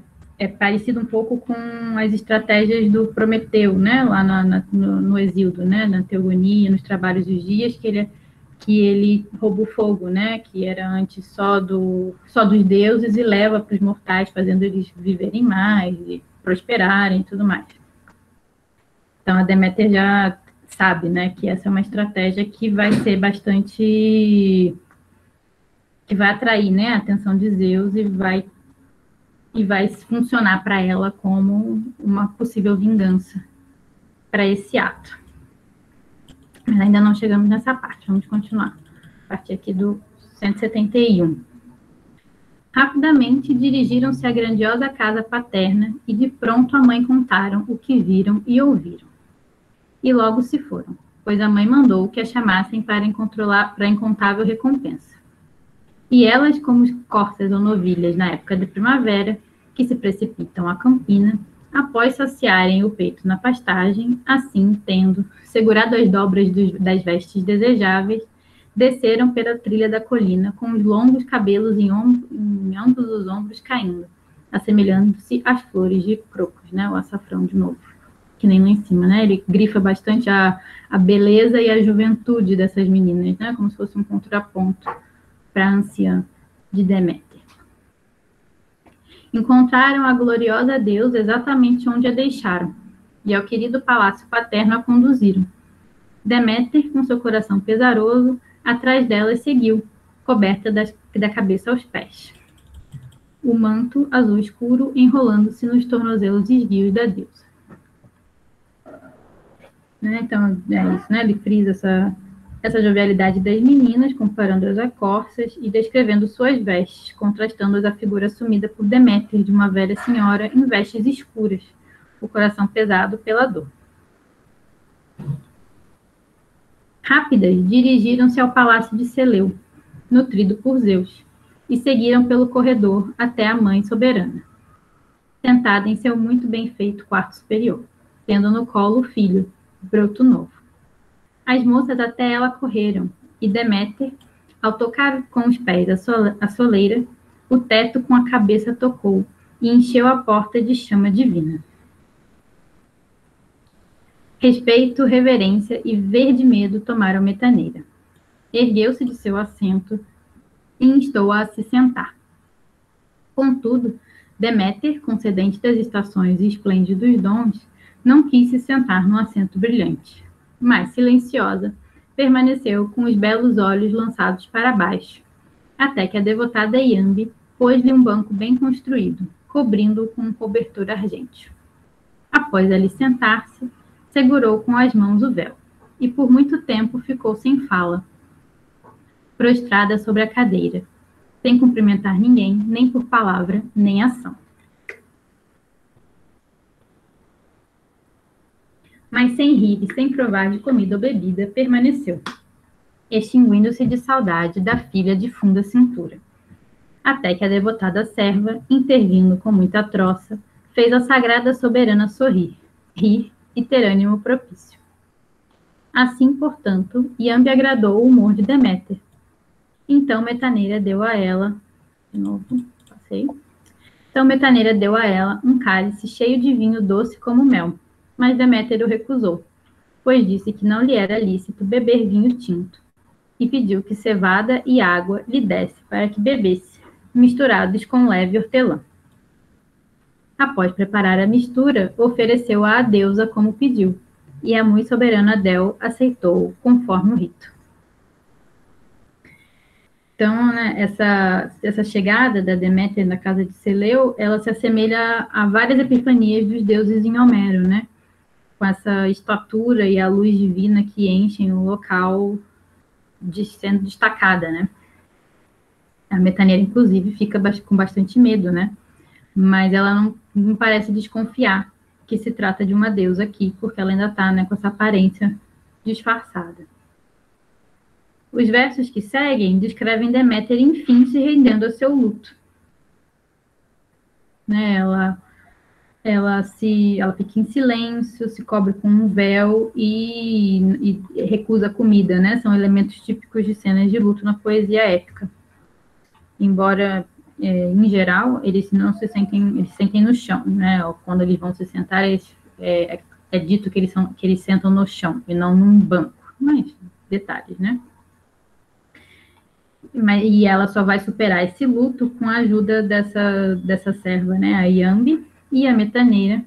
parecido um pouco com as estratégias do Prometeu, né? Lá no Exíodo, né? Na Teogonia, nos Trabalhos dos Dias, que ele rouba o fogo, né? Que era antes só dos deuses e leva para os mortais, fazendo eles viverem mais e prosperarem e tudo mais. Então, a Deméter já sabe, né, que essa é uma estratégia que vai ser que vai atrair, né, a atenção de Zeus e vai funcionar para ela como uma possível vingança para esse ato. Mas ainda não chegamos nessa parte, vamos continuar. A partir aqui do 171. Rapidamente dirigiram-se à grandiosa casa paterna e de pronto a mãe contaram o que viram e ouviram. E logo se foram, pois a mãe mandou que a chamassem para a incontável recompensa. E elas, como corças ou novilhas na época de primavera, que se precipitam à campina, após saciarem o peito na pastagem, assim, tendo segurado as dobras das vestes desejáveis, desceram pela trilha da colina, com os longos cabelos em ambos os ombros caindo, assemelhando-se às flores de crocus, né, o açafrão de novo, que nem lá em cima, né? Ele grifa bastante a beleza e a juventude dessas meninas, né? Como se fosse um contraponto para a anciã de Deméter. Encontraram a gloriosa deusa exatamente onde a deixaram, e ao querido palácio paterno a conduziram. Deméter, com seu coração pesaroso, atrás delas seguiu, coberta da cabeça aos pés. O manto azul escuro enrolando-se nos tornozelos esguios da deusa. Né? Então, é isso, né? Ele frisa essa jovialidade das meninas, comparando-as a corças e descrevendo suas vestes, contrastando-as à figura assumida por Deméter de uma velha senhora em vestes escuras, o coração pesado pela dor. Rápidas, dirigiram-se ao palácio de Seleu, nutrido por Zeus, e seguiram pelo corredor até a mãe soberana, sentada em seu muito bem feito quarto superior, tendo no colo o filho, broto novo. As moças até ela correram, e Deméter, ao tocar com os pés a soleira, o teto com a cabeça tocou, e encheu a porta de chama divina. Respeito, reverência e verde medo tomaram Metaneira. Ergueu-se de seu assento e instou-a a se sentar. Contudo, Deméter, concedente das estações e esplêndidos dons, não quis se sentar num assento brilhante, mas, silenciosa, permaneceu com os belos olhos lançados para baixo, até que a devotada Iambe pôs-lhe um banco bem construído, cobrindo-o com um cobertor argênteo. Após ali sentar-se, segurou com as mãos o véu, e por muito tempo ficou sem fala, prostrada sobre a cadeira, sem cumprimentar ninguém, nem por palavra, nem ação. Mas sem rir e sem provar de comida ou bebida, permaneceu, extinguindo-se de saudade da filha de funda cintura, até que a devotada serva, intervindo com muita troça, fez a sagrada soberana sorrir, rir e ter ânimo propício. Assim, portanto, Iambe agradou o humor de Deméter. Então Metaneira deu a ela, Então Metaneira deu a ela um cálice cheio de vinho doce como mel, mas Deméter o recusou, pois disse que não lhe era lícito beber vinho tinto, e pediu que cevada e água lhe desse para que bebesse, misturados com leve hortelã. Após preparar a mistura, ofereceu-a à deusa como pediu, e a muito soberana Del aceitou conforme o rito. Então, né, essa chegada da Deméter na casa de Seleu, ela se assemelha a várias epifanias dos deuses em Homero, né? Com essa estatura e a luz divina que enchem o local sendo destacada, né? A Metaneira, inclusive, fica com bastante medo, né? Mas ela não parece desconfiar que se trata de uma deusa aqui, porque ela ainda está, né, com essa aparência disfarçada. Os versos que seguem descrevem Deméter, enfim, se rendendo ao seu luto. Né, ela fica em silêncio, se cobre com um véu e recusa a comida, né? São elementos típicos de cenas de luto na poesia épica. Embora, em geral, eles não se sentem, eles sentem no chão, né? Quando eles vão se sentar, é dito que eles sentam no chão e não num banco. Mas, detalhes, né? E ela só vai superar esse luto com a ajuda dessa serva, né? A Iambe e a Metaneira,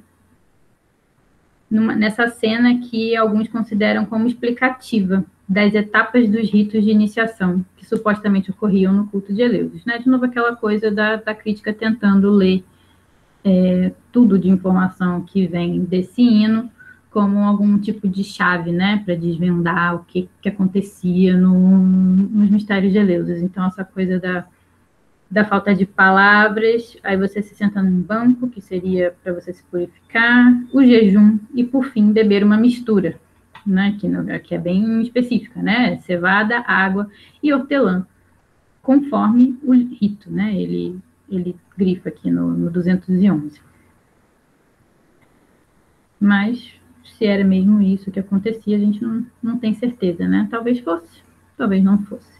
nessa cena que alguns consideram como explicativa das etapas dos ritos de iniciação, que supostamente ocorriam no culto de Eleusis. Né? De novo, aquela coisa da crítica tentando ler tudo de informação que vem desse hino como algum tipo de chave, né, para desvendar o que acontecia nos mistérios de Eleusis. Então, essa coisa da falta de palavras, aí você se senta num banco, que seria para você se purificar, o jejum, e, por fim, beber uma mistura, né, que é bem específica, né, cevada, água e hortelã, conforme o rito, né, ele grifa aqui no 211. Mas, se era mesmo isso que acontecia, a gente não tem certeza, né, talvez fosse, talvez não fosse.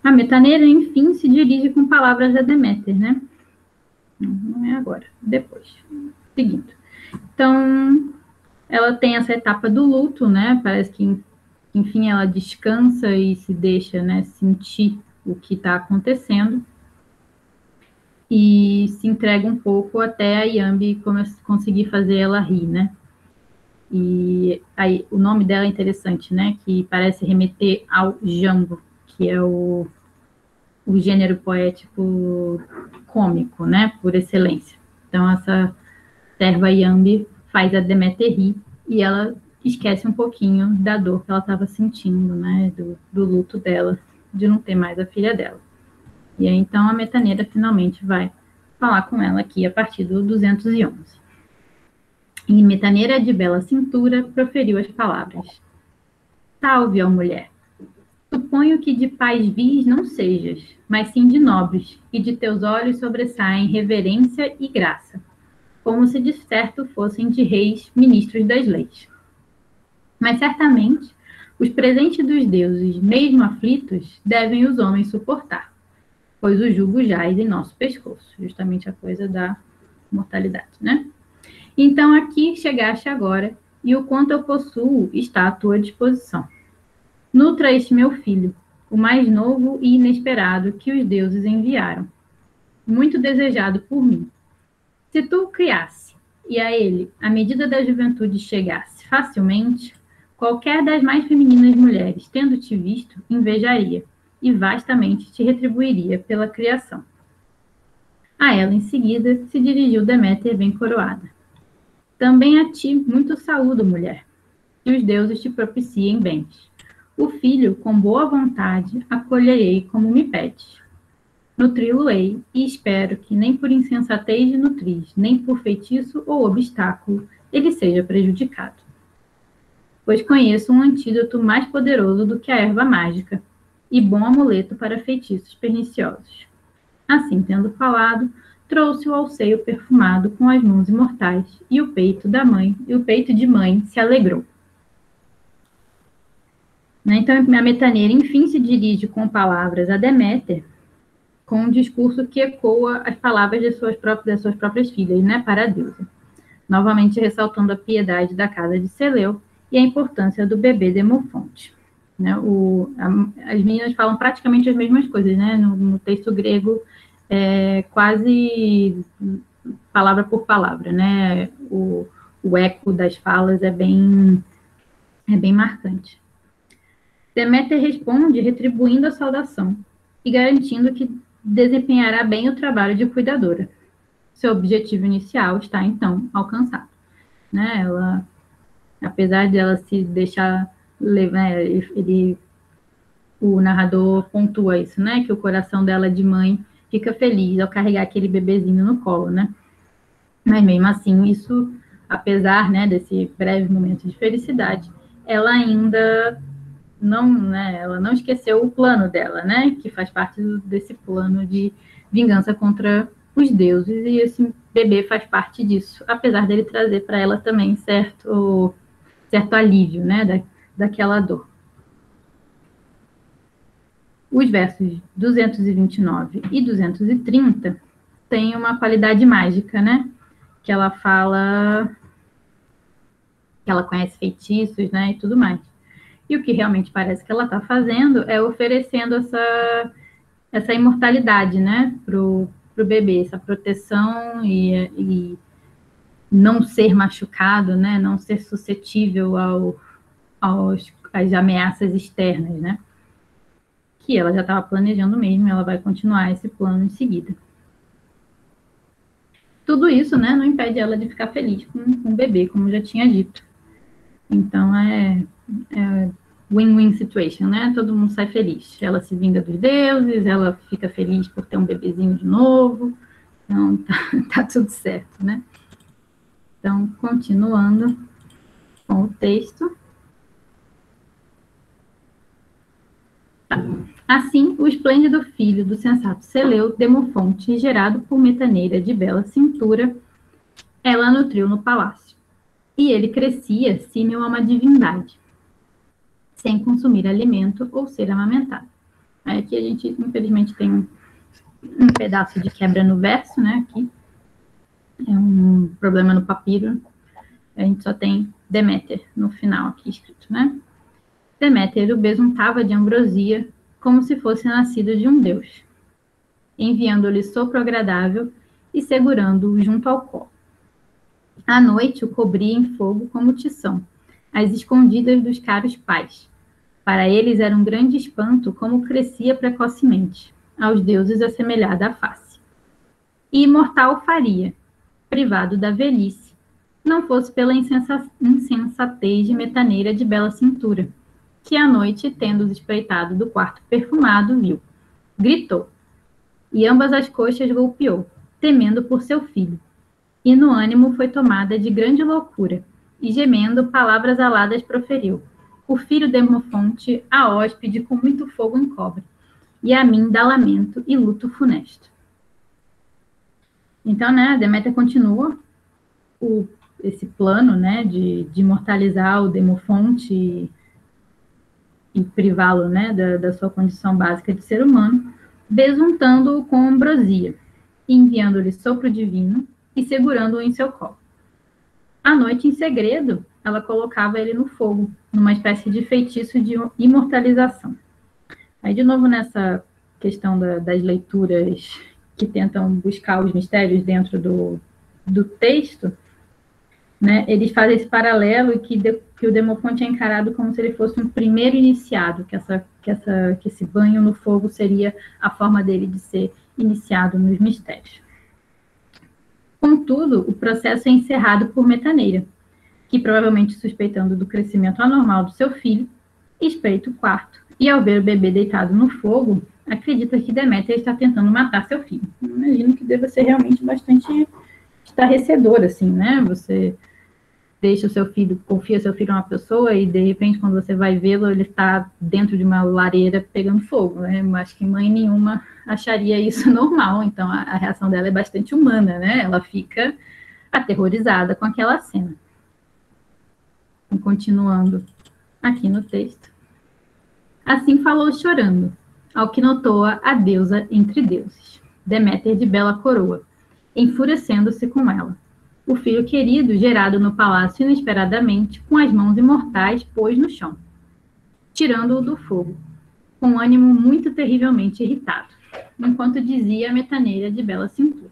A Metaneira, enfim, se dirige com palavras a Deméter, né? Não é agora, depois. Seguindo. Então, ela tem essa etapa do luto, né? Parece que, enfim, ela descansa e se deixa, né, sentir o que está acontecendo. E se entrega um pouco até a Iambe conseguir fazer ela rir, né? E aí, o nome dela é interessante, né? Que parece remeter ao jambo, que é o gênero poético cômico, né, por excelência. Então, essa serva Iambe faz a Deméter rir, e ela esquece um pouquinho da dor que ela estava sentindo, né, do luto dela, de não ter mais a filha dela. E aí, então, a metaneira finalmente vai falar com ela aqui a partir do 211. E metaneira de bela cintura proferiu as palavras: Salve, ó mulher! Suponho que de pais vis não sejas, mas sim de nobres, e de teus olhos sobressaem reverência e graça, como se de certo fossem de reis ministros das leis. Mas certamente, os presentes dos deuses, mesmo aflitos, devem os homens suportar, pois o jugo jaz em nosso pescoço, justamente a coisa da mortalidade, né? Então aqui chegaste agora, e o quanto eu possuo está à tua disposição. Nutra este meu filho, o mais novo e inesperado que os deuses enviaram, muito desejado por mim. Se tu o criasse, e a ele a medida da juventude chegasse facilmente, qualquer das mais femininas mulheres, tendo-te visto, invejaria, e vastamente te retribuiria pela criação. A ela, em seguida, se dirigiu Deméter bem coroada. Também a ti muito saúdo, mulher, que os deuses te propiciem bens. O filho, com boa vontade, acolherei como me pedes. Nutri-lo-ei, e espero que nem por insensatez de nutris, nem por feitiço ou obstáculo, ele seja prejudicado. Pois conheço um antídoto mais poderoso do que a erva mágica, e bom amuleto para feitiços perniciosos. Assim, tendo falado, trouxe-o ao seio perfumado com as mãos imortais, e o peito de mãe se alegrou. Então, a metaneira, enfim, se dirige com palavras a Deméter, com um discurso que ecoa as palavras das suas próprias filhas, né, para a deusa. Novamente ressaltando a piedade da casa de Seleu e a importância do bebê Demofonte. Né, as meninas falam praticamente as mesmas coisas, né, no texto grego, quase palavra por palavra, né, o eco das falas é bem marcante. Deméter responde retribuindo a saudação e garantindo que desempenhará bem o trabalho de cuidadora. Seu objetivo inicial está, então, alcançado. Né? Ela, apesar de ela se deixar levar, o narrador pontua isso, né? Que o coração dela de mãe fica feliz ao carregar aquele bebezinho no colo, né? Mas mesmo assim, isso, apesar, né, desse breve momento de felicidade, ela ainda não, né, ela não esqueceu o plano dela, né, que faz parte desse plano de vingança contra os deuses, e esse bebê faz parte disso, apesar dele trazer para ela também certo alívio, né, daquela dor. Os versos 229 e 230 têm uma qualidade mágica, né, que ela fala que ela conhece feitiços, né, e tudo mais. E o que realmente parece que ela está fazendo é oferecendo essa imortalidade, né, pro bebê, essa proteção e não ser machucado, né, não ser suscetível às ameaças externas, né, que ela já estava planejando mesmo, ela vai continuar esse plano em seguida. Tudo isso, né, não impede ela de ficar feliz com o bebê, como já tinha dito. Então, win-win situation, né? Todo mundo sai feliz. Ela se vinga dos deuses, ela fica feliz por ter um bebezinho de novo. Então, tá tudo certo, né? Então, continuando com o texto. Tá. Assim, o esplêndido filho do sensato Seleu, Demofonte, gerado por metaneira de bela cintura, ela nutriu no palácio. E ele crescia, símil a uma divindade, sem consumir alimento ou ser amamentado. Aqui a gente, infelizmente, tem um pedaço de quebra no verso, né, aqui. É um problema no papiro. A gente só tem Deméter no final aqui escrito, né. Deméter o besuntava de ambrosia, como se fosse nascido de um deus, enviando-lhe sopro agradável e segurando-o junto ao colo. À noite o cobria em fogo como tição, às escondidas dos caros pais. Para eles era um grande espanto como crescia precocemente, aos deuses assemelhada à face. E imortal faria, privado da velhice, não fosse pela insensatez de Metaneira de bela cintura, que à noite, tendo espreitado do quarto perfumado, viu. Gritou, e ambas as coxas golpeou, temendo por seu filho. E no ânimo foi tomada de grande loucura, e gemendo, palavras aladas proferiu. O filho Demofonte, a hóspede com muito fogo encobre, e a mim dá lamento e luto funesto. Então, né, a Deméter continua esse plano, né, de imortalizar o Demofonte e privá-lo, né, da sua condição básica de ser humano, besuntando-o com ambrosia, enviando-lhe sopro divino e segurando-o em seu colo. À noite, em segredo, ela colocava ele no fogo, numa espécie de feitiço de imortalização. Aí, de novo, nessa questão das leituras que tentam buscar os mistérios dentro do texto, né, eles fazem esse paralelo e que o Demofonte é encarado como se ele fosse um primeiro iniciado, que esse banho no fogo seria a forma dele de ser iniciado nos mistérios. Contudo, o processo é encerrado por Metaneira, que, provavelmente suspeitando do crescimento anormal do seu filho, espreita o quarto e, ao ver o bebê deitado no fogo, acredita que Deméter está tentando matar seu filho. Eu imagino que deva ser realmente bastante estarrecedor, assim, né? Você deixa o seu filho, confia seu filho a uma pessoa e, de repente, quando você vai vê-lo, ele está dentro de uma lareira pegando fogo, né? Eu acho que mãe nenhuma acharia isso normal, então a reação dela é bastante humana, né? Ela fica aterrorizada com aquela cena. Então, continuando aqui no texto. Assim falou chorando, ao que notou a deusa entre deuses, Deméter de bela coroa, enfurecendo-se com ela. O filho querido, gerado no palácio inesperadamente, com as mãos imortais, pôs no chão, tirando-o do fogo, com um ânimo muito terrivelmente irritado, enquanto dizia a Metaneira de bela cintura.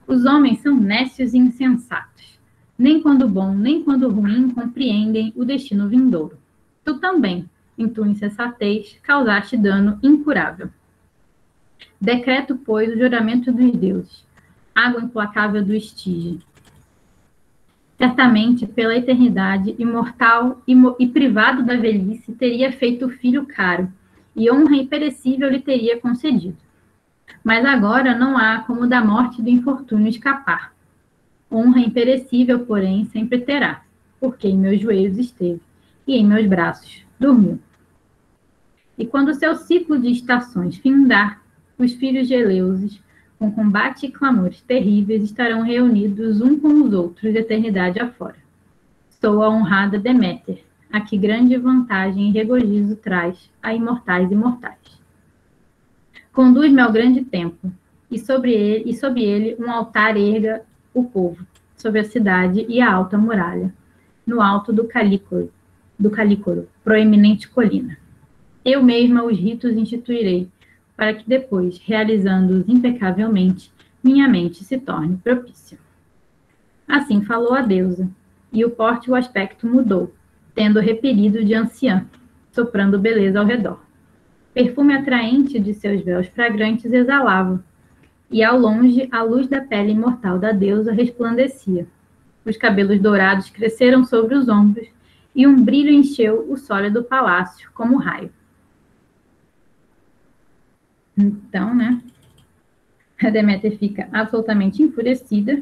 Os homens são nécios e insensatos. Nem quando bom, nem quando ruim compreendem o destino vindouro. Tu também, em tua insensatez, causaste dano incurável. Decreto, pois, o juramento dos deuses, água implacável do Estige. Certamente, pela eternidade, imortal e privado da velhice, teria feito o filho caro, e honra imperecível lhe teria concedido. Mas agora não há como da morte do infortúnio escapar. Honra imperecível, porém, sempre terá, porque em meus joelhos esteve, e em meus braços dormiu. E quando seu ciclo de estações findar, os filhos de Eleusis, com combate e clamores terríveis, estarão reunidos um com os outros, eternidade afora. Sou a honrada Deméter, a que grande vantagem e regozijo traz a imortais e mortais. Conduz-me ao grande templo, e sob ele um altar erga o povo, sobre a cidade e a alta muralha, no alto do Calícoro, proeminente colina. Eu mesma os ritos instituirei, para que depois, realizando-os impecavelmente, minha mente se torne propícia. Assim falou a deusa, e o porte e o aspecto mudou, tendo repelido de anciã, soprando beleza ao redor. Perfume atraente de seus véus fragrantes exalava, e ao longe a luz da pele imortal da deusa resplandecia. Os cabelos dourados cresceram sobre os ombros, e um brilho encheu o sólido palácio como raio. Então, né, a Deméter fica absolutamente enfurecida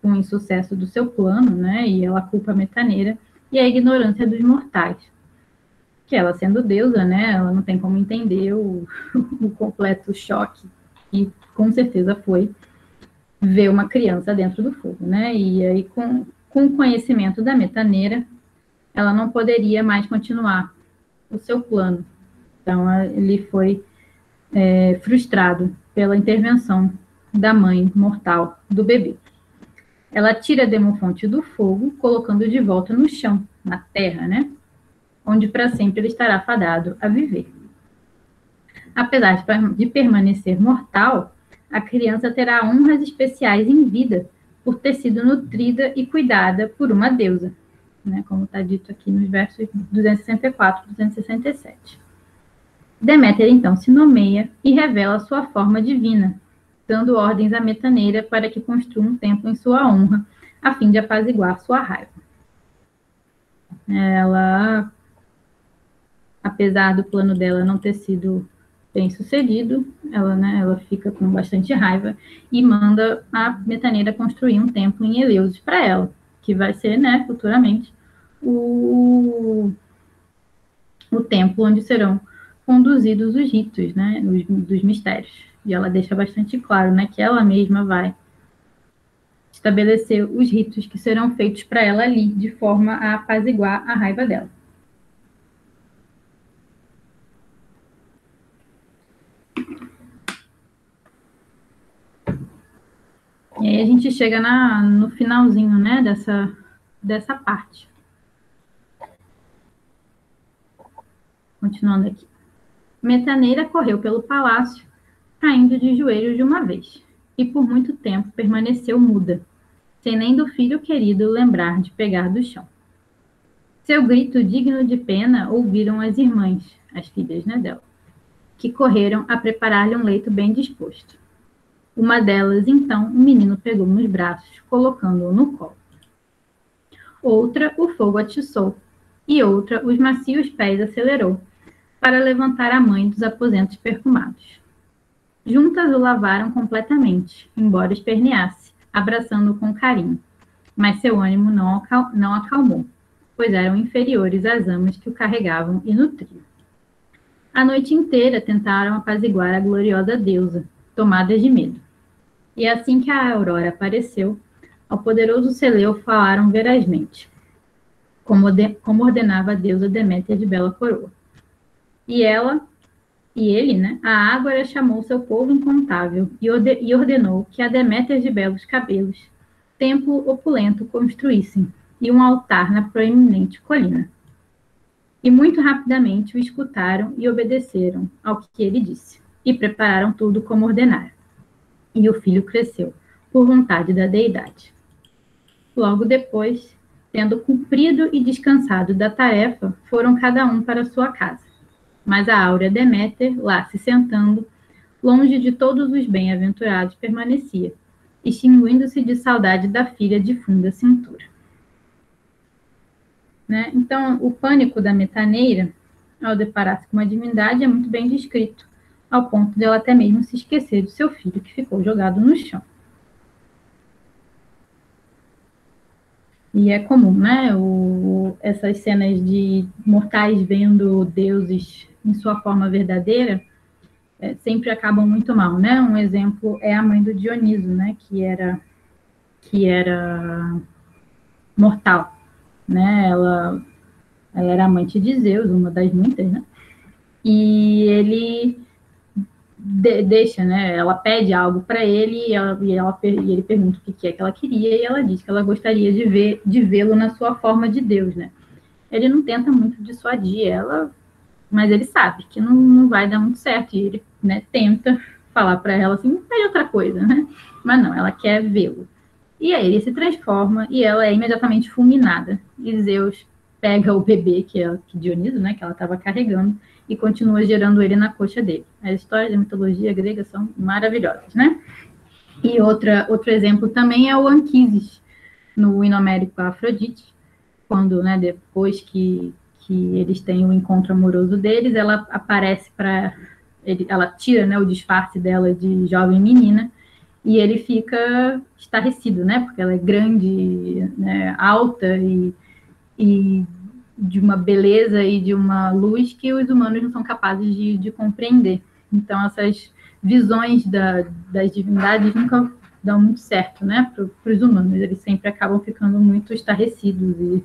com o insucesso do seu plano, né, e ela culpa a Metaneira e a ignorância dos mortais. Que ela, sendo deusa, né, ela não tem como entender o completo choque, e com certeza foi ver uma criança dentro do fogo, né, e aí com o conhecimento da Metaneira, ela não poderia mais continuar o seu plano. Então, ele foi frustrado pela intervenção da mãe mortal do bebê. Ela tira Demofonte do fogo, colocando de volta no chão, na terra, né? Onde para sempre ele estará fadado a viver. Apesar de permanecer mortal, a criança terá honras especiais em vida, por ter sido nutrida e cuidada por uma deusa, né? Como está dito aqui nos versos 264 e 267. Deméter, então, se nomeia e revela sua forma divina, dando ordens à Metaneira para que construa um templo em sua honra, a fim de apaziguar sua raiva. Ela, apesar do plano dela não ter sido bem sucedido, ela fica com bastante raiva e manda a Metaneira construir um templo em Eleusis para ela, que vai ser, né, futuramente, o templo onde serão conduzidos os ritos, né, dos mistérios. E ela deixa bastante claro, né, que ela mesma vai estabelecer os ritos que serão feitos para ela ali, de forma a apaziguar a raiva dela. E aí a gente chega no finalzinho, né, dessa parte. Continuando aqui. Metaneira correu pelo palácio, caindo de joelhos de uma vez, e por muito tempo permaneceu muda, sem nem do filho querido lembrar de pegar do chão. Seu grito digno de pena ouviram as irmãs, as filhas, né, dela, que correram a preparar-lhe um leito bem disposto. Uma delas, então, o menino pegou nos braços, colocando-o no colo. Outra, o fogo atiçou, e outra, os macios pés acelerou, para levantar a mãe dos aposentos perfumados. Juntas o lavaram completamente, embora esperneasse, abraçando-o com carinho. Mas seu ânimo não acalmou, pois eram inferiores às amas que o carregavam e nutriam. A noite inteira tentaram apaziguar a gloriosa deusa, tomadas de medo. E assim que a aurora apareceu, ao poderoso Seleu falaram verazmente, como ordenava a deusa Deméter de bela coroa. E ele, né, a Ágora chamou seu povo incontável e ordenou que a Deméter de belos cabelos, templo opulento construíssem, e um altar na proeminente colina. E muito rapidamente o escutaram e obedeceram ao que ele disse, e prepararam tudo como ordenara. E o filho cresceu, por vontade da deidade. Logo depois, tendo cumprido e descansado da tarefa, foram cada um para sua casa. Mas a áurea Deméter, lá se sentando, longe de todos os bem-aventurados, permanecia, extinguindo-se de saudade da filha de funda cintura. Né? Então, o pânico da Metaneira, ao deparar-se com uma divindade, é muito bem descrito, ao ponto de ela até mesmo se esquecer do seu filho, que ficou jogado no chão. E é comum, né? Essas cenas de mortais vendo deuses em sua forma verdadeira sempre acabam muito mal, né? Um exemplo é a mãe do Dioniso, né? Que era mortal, né? Ela era amante de Zeus, uma das muitas, né? E ele deixa, né? Ela pede algo para ele e ele pergunta o que é que ela queria e ela diz que ela gostaria de vê-lo na sua forma de Deus, né? Ele não tenta muito dissuadir ela, mas ele sabe que não vai dar muito certo e ele, né, tenta falar para ela assim, pede outra coisa, né? Mas não, ela quer vê-lo. E aí ele se transforma e ela é imediatamente fulminada. E Zeus pega o bebê, que é Dioniso, né, que ela estava carregando, e continua gerando ele na coxa dele. As histórias da mitologia grega são maravilhosas, né? E outro exemplo também é o Anquises, no Inomérico Afrodite, quando, né, depois que eles têm o encontro amoroso deles, ela aparece para ele, ela tira, né, o disfarce dela de jovem menina, e ele fica estarrecido, né, porque ela é grande, né, alta e de uma beleza e de uma luz que os humanos não são capazes de compreender. Então, essas visões das divindades nunca dão muito certo, né, para os humanos. Eles sempre acabam ficando muito estarrecidos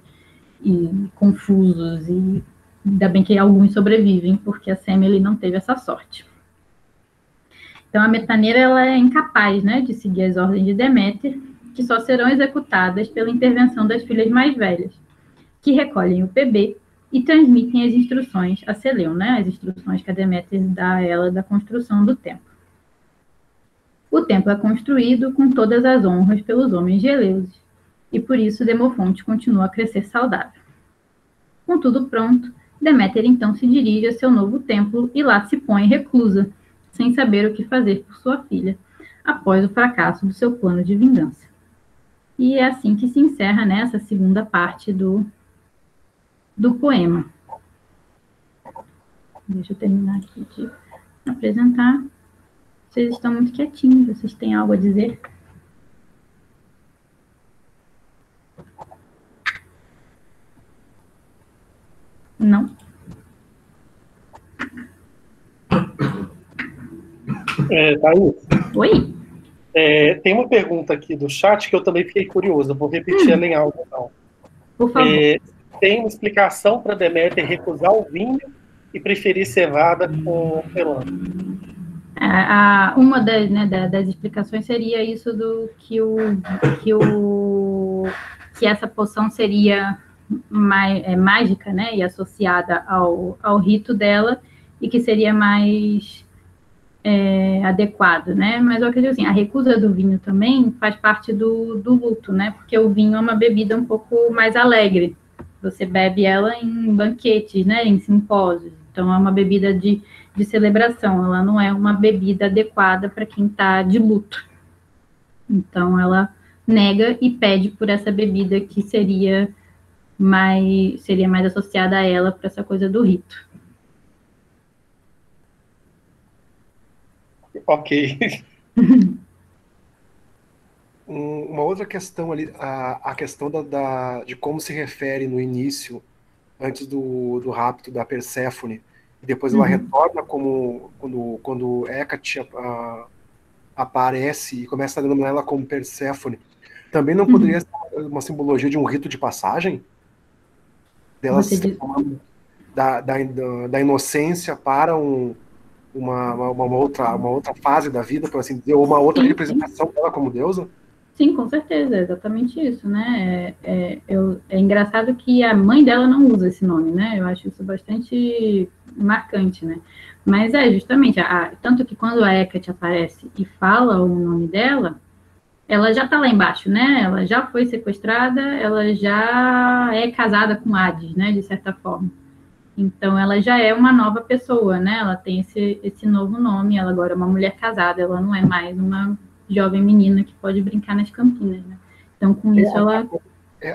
e confusos, e ainda bem que alguns sobrevivem, porque a Semele não teve essa sorte. Então, a Metaneira ela é incapaz, né, de seguir as ordens de Deméter, que só serão executadas pela intervenção das filhas mais velhas, que recolhem o bebê e transmitem as instruções a Seleu, né, as instruções que a Deméter dá a ela da construção do templo. O templo é construído com todas as honras pelos homens de Eleusis, e por isso Demofonte continua a crescer saudável. Com tudo pronto, Deméter então se dirige a seu novo templo e lá se põe reclusa, sem saber o que fazer por sua filha, após o fracasso do seu plano de vingança. E é assim que se encerra, né, essa segunda parte do poema. Deixa eu terminar aqui de apresentar. Vocês estão muito quietinhos, vocês têm algo a dizer? Não? Thaís, Oi? tem uma pergunta aqui do chat que eu também fiquei curioso, eu vou repetir ela em áudio, então. Por favor. Tem uma explicação para Deméter recusar o vinho e preferir cevada com pelã? Uma das, né, das explicações seria isso do que essa poção seria mágica, né, e associada ao rito dela, e que seria mais adequado, né? Mas eu acredito assim, a recusa do vinho também faz parte do luto, né? Porque o vinho é uma bebida um pouco mais alegre. Você bebe ela em banquetes, né? Em simpósios. Então é uma bebida de celebração. Ela não é uma bebida adequada para quem está de luto. Então ela nega e pede por essa bebida que seria mais associada a ela para essa coisa do rito. Ok. Uma outra questão ali, a questão de como se refere no início, antes do rapto da Perséfone, e depois ela retorna quando Hecate aparece e começa a denominar ela como Perséfone. Também não poderia ser uma simbologia de um rito de passagem? Dela se transformando da inocência para uma outra fase da vida, por assim dizer, ou uma outra representação dela como deusa? Sim, com certeza, é exatamente isso, né? É engraçado que a mãe dela não usa esse nome, né? Eu acho isso bastante marcante, né? Mas justamente, tanto que quando a Hecate aparece e fala o nome dela, ela já tá lá embaixo, né? Ela já foi sequestrada, ela já é casada com Hades, né? De certa forma. Então, ela já é uma nova pessoa, né? Ela tem esse novo nome, ela agora é uma mulher casada, ela não é mais uma jovem menina que pode brincar nas campinas, né? Então, com isso, ela...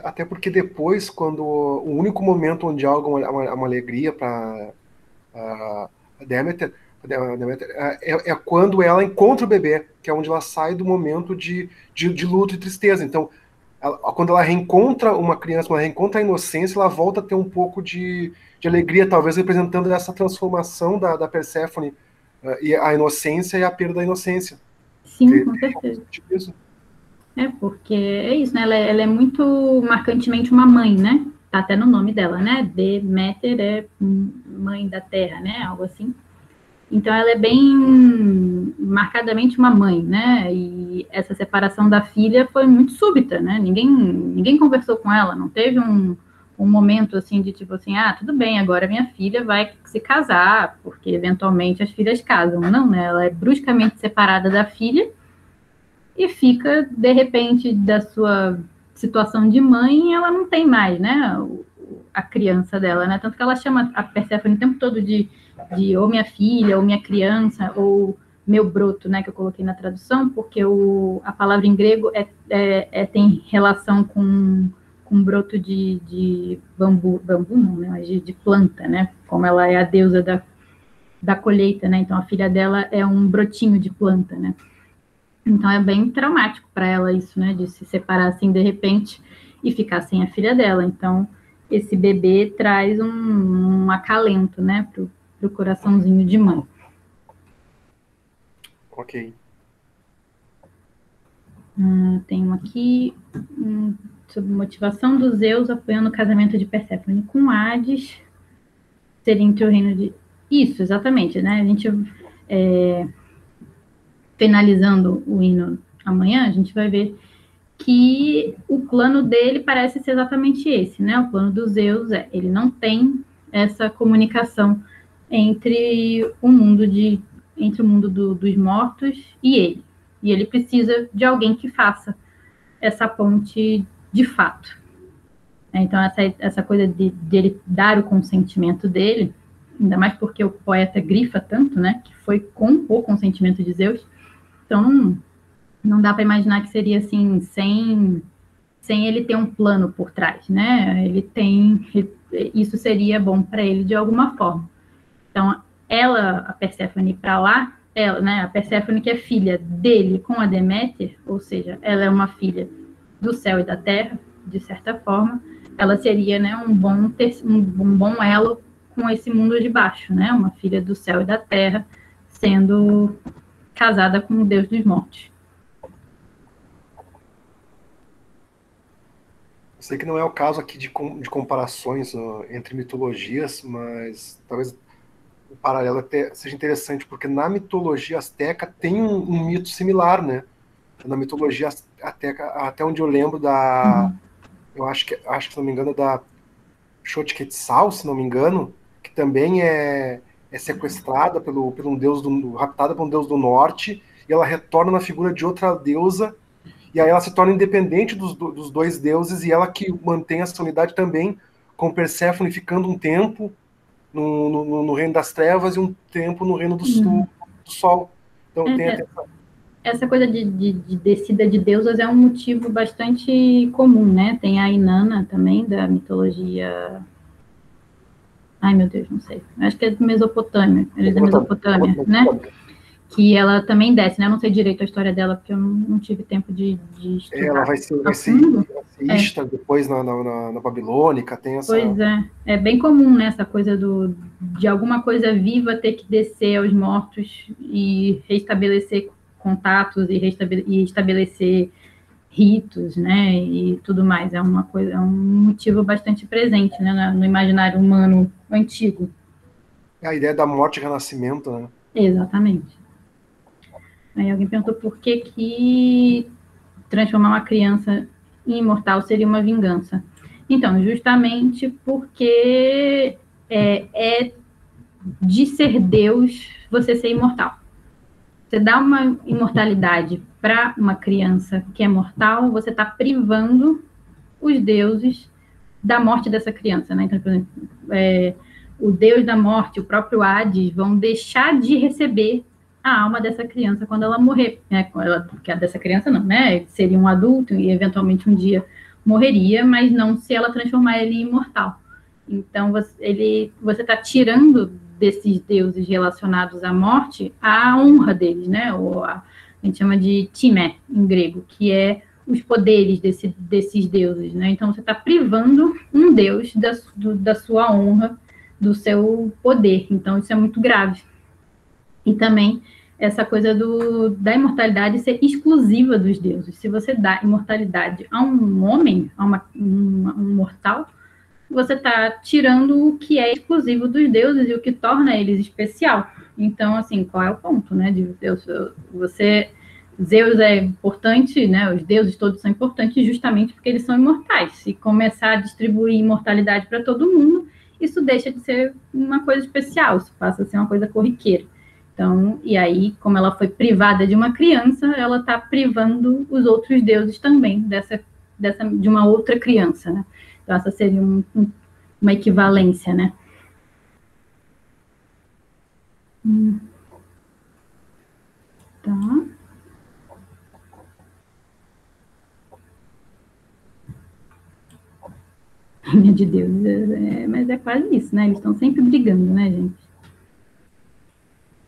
Até porque depois, quando o único momento onde há uma alegria para Deméter é quando ela encontra o bebê, que é onde ela sai do momento de luto e tristeza. Então, quando ela reencontra uma criança, quando ela reencontra a inocência, ela volta a ter um pouco de alegria, talvez representando essa transformação da Perséfone, e a inocência e a perda da inocência. Sim, com certeza. Isso. Porque é isso, né? Ela é muito marcantemente uma mãe, né? Tá até no nome dela, né? Deméter é mãe da terra, né? Algo assim. Então, ela é bem marcadamente uma mãe, né? E essa separação da filha foi muito súbita, né? Ninguém conversou com ela, não teve um momento assim de tipo assim, tudo bem, agora minha filha vai se casar, porque eventualmente as filhas casam. Não, né? Ela é bruscamente separada da filha e fica, de repente, da sua situação de mãe, ela não tem mais, né? A criança dela, né? Tanto que ela chama a Perséfone o tempo todo de ou minha filha, ou minha criança, ou meu broto, né? Que eu coloquei na tradução, porque a palavra em grego tem relação com broto de bambu não, né? Mas de planta, né? Como ela é a deusa da colheita, né? Então a filha dela é um brotinho de planta, né? Então é bem traumático para ela isso, né? De se separar assim de repente e ficar sem a filha dela. Então esse bebê traz um acalento, né? Pro coraçãozinho de mãe. Ok. Tem aqui sobre motivação dos Zeus apoiando o casamento de Perséfone com Hades. Seria entre o reino de... Isso, exatamente, né? A gente... finalizando o hino amanhã, a gente vai ver que o plano dele parece ser exatamente esse, né? O plano dos Zeus ele não tem essa comunicação entre o mundo dos mortos e ele. E ele precisa de alguém que faça essa ponte de fato. Então, essa coisa de ele dar o consentimento dele, ainda mais porque o poeta grifa tanto, né? Que foi com o consentimento de Zeus. Então, não dá para imaginar que seria assim, sem sem ele ter um plano por trás, né? Isso seria bom para ele de alguma forma. Então, a Perséfone para lá, né, a Perséfone que é filha dele com a Deméter, ou seja, ela é uma filha do céu e da terra, de certa forma, ela seria, né, um bom elo com esse mundo de baixo, né? Uma filha do céu e da terra, sendo casada com o Deus dos mortos. Eu sei que não é o caso aqui de comparações entre mitologias, mas talvez o paralelo até seja interessante, porque na mitologia asteca tem um mito similar, né? Na mitologia asteca, até onde eu lembro eu acho que se não me engano, da Xochiquetzal, se não me engano, que também é sequestrada por um deus raptada por um deus do norte, e ela retorna na figura de outra deusa, e aí ela se torna independente dos dois deuses, e ela que mantém essa unidade também, com Perséfone ficando um tempo no reino das trevas e um tempo no reino do sol. Então tem até essa coisa de descida de deusas é um motivo bastante comum, né? Tem a Inanna também, da mitologia... Ai, meu Deus, não sei. Acho que é da Mesopotâmia, né? Que ela também desce, né? Eu não sei direito a história dela, porque eu não tive tempo de estudar. Ela vai ser Ishtar depois na Babilônica, tem essa... Pois é. É bem comum, né? Essa coisa de alguma coisa viva ter que descer aos mortos e restabelecer contatos e estabelecer ritos, né, e tudo mais. É um motivo bastante presente, né, no imaginário humano antigo. É a ideia da morte e renascimento, né? Exatamente. Aí alguém perguntou por que transformar uma criança em imortal seria uma vingança. Então, justamente porque é de ser Deus você ser imortal. Você dá uma imortalidade para uma criança que é mortal, você está privando os deuses da morte dessa criança, né? Então, por exemplo, o deus da morte, o próprio Hades, vão deixar de receber a alma dessa criança quando ela morrer, né? Porque a dessa criança não, né? Seria um adulto e eventualmente um dia morreria, mas não se ela transformar ele em imortal. Então, você está tirando desses deuses relacionados à morte a honra deles, né? A gente chama de timé, em grego, que é os poderes desses deuses, né? Então, você está privando um deus da sua honra, do seu poder. Então, isso é muito grave. E também essa coisa da imortalidade ser exclusiva dos deuses. Se você dá imortalidade a um homem, a um mortal, você está tirando o que é exclusivo dos deuses e o que torna eles especial. Então, assim, qual é o ponto, né? De Deus, Zeus é importante, né? Os deuses todos são importantes justamente porque eles são imortais. Se começar a distribuir imortalidade para todo mundo, isso deixa de ser uma coisa especial, isso passa a ser uma coisa corriqueira. Então, e aí, como ela foi privada de uma criança, ela está privando os outros deuses também de uma outra criança, né? Então, essa seria uma equivalência, né? Tá. Rainha de Deus, mas é quase isso, né? Eles estão sempre brigando, né, gente?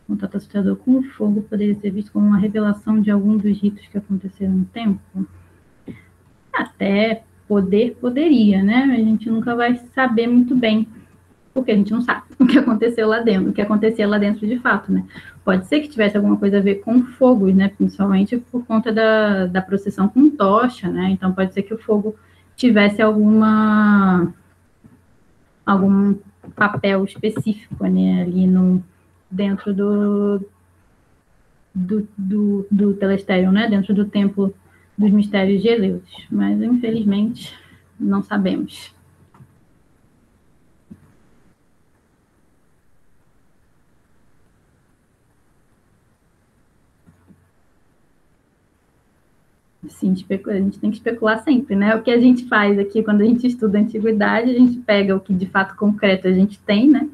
O contato assustador com o fogo poderia ser visto como uma revelação de algum dos ritos que aconteceram no tempo? Até poderia, né? A gente nunca vai saber muito bem, porque a gente não sabe o que aconteceu lá dentro, o que acontecia lá dentro de fato, né? Pode ser que tivesse alguma coisa a ver com fogos, né? Principalmente por conta da procissão com tocha, né? Então pode ser que o fogo tivesse algum papel específico, né? Ali dentro do Telestério, né? Dentro do templo dos mistérios de Eleusis, mas infelizmente não sabemos. Sim, a gente tem que especular sempre, né? O que a gente faz aqui quando a gente estuda a antiguidade, a gente pega o que de fato concreto a gente tem, né?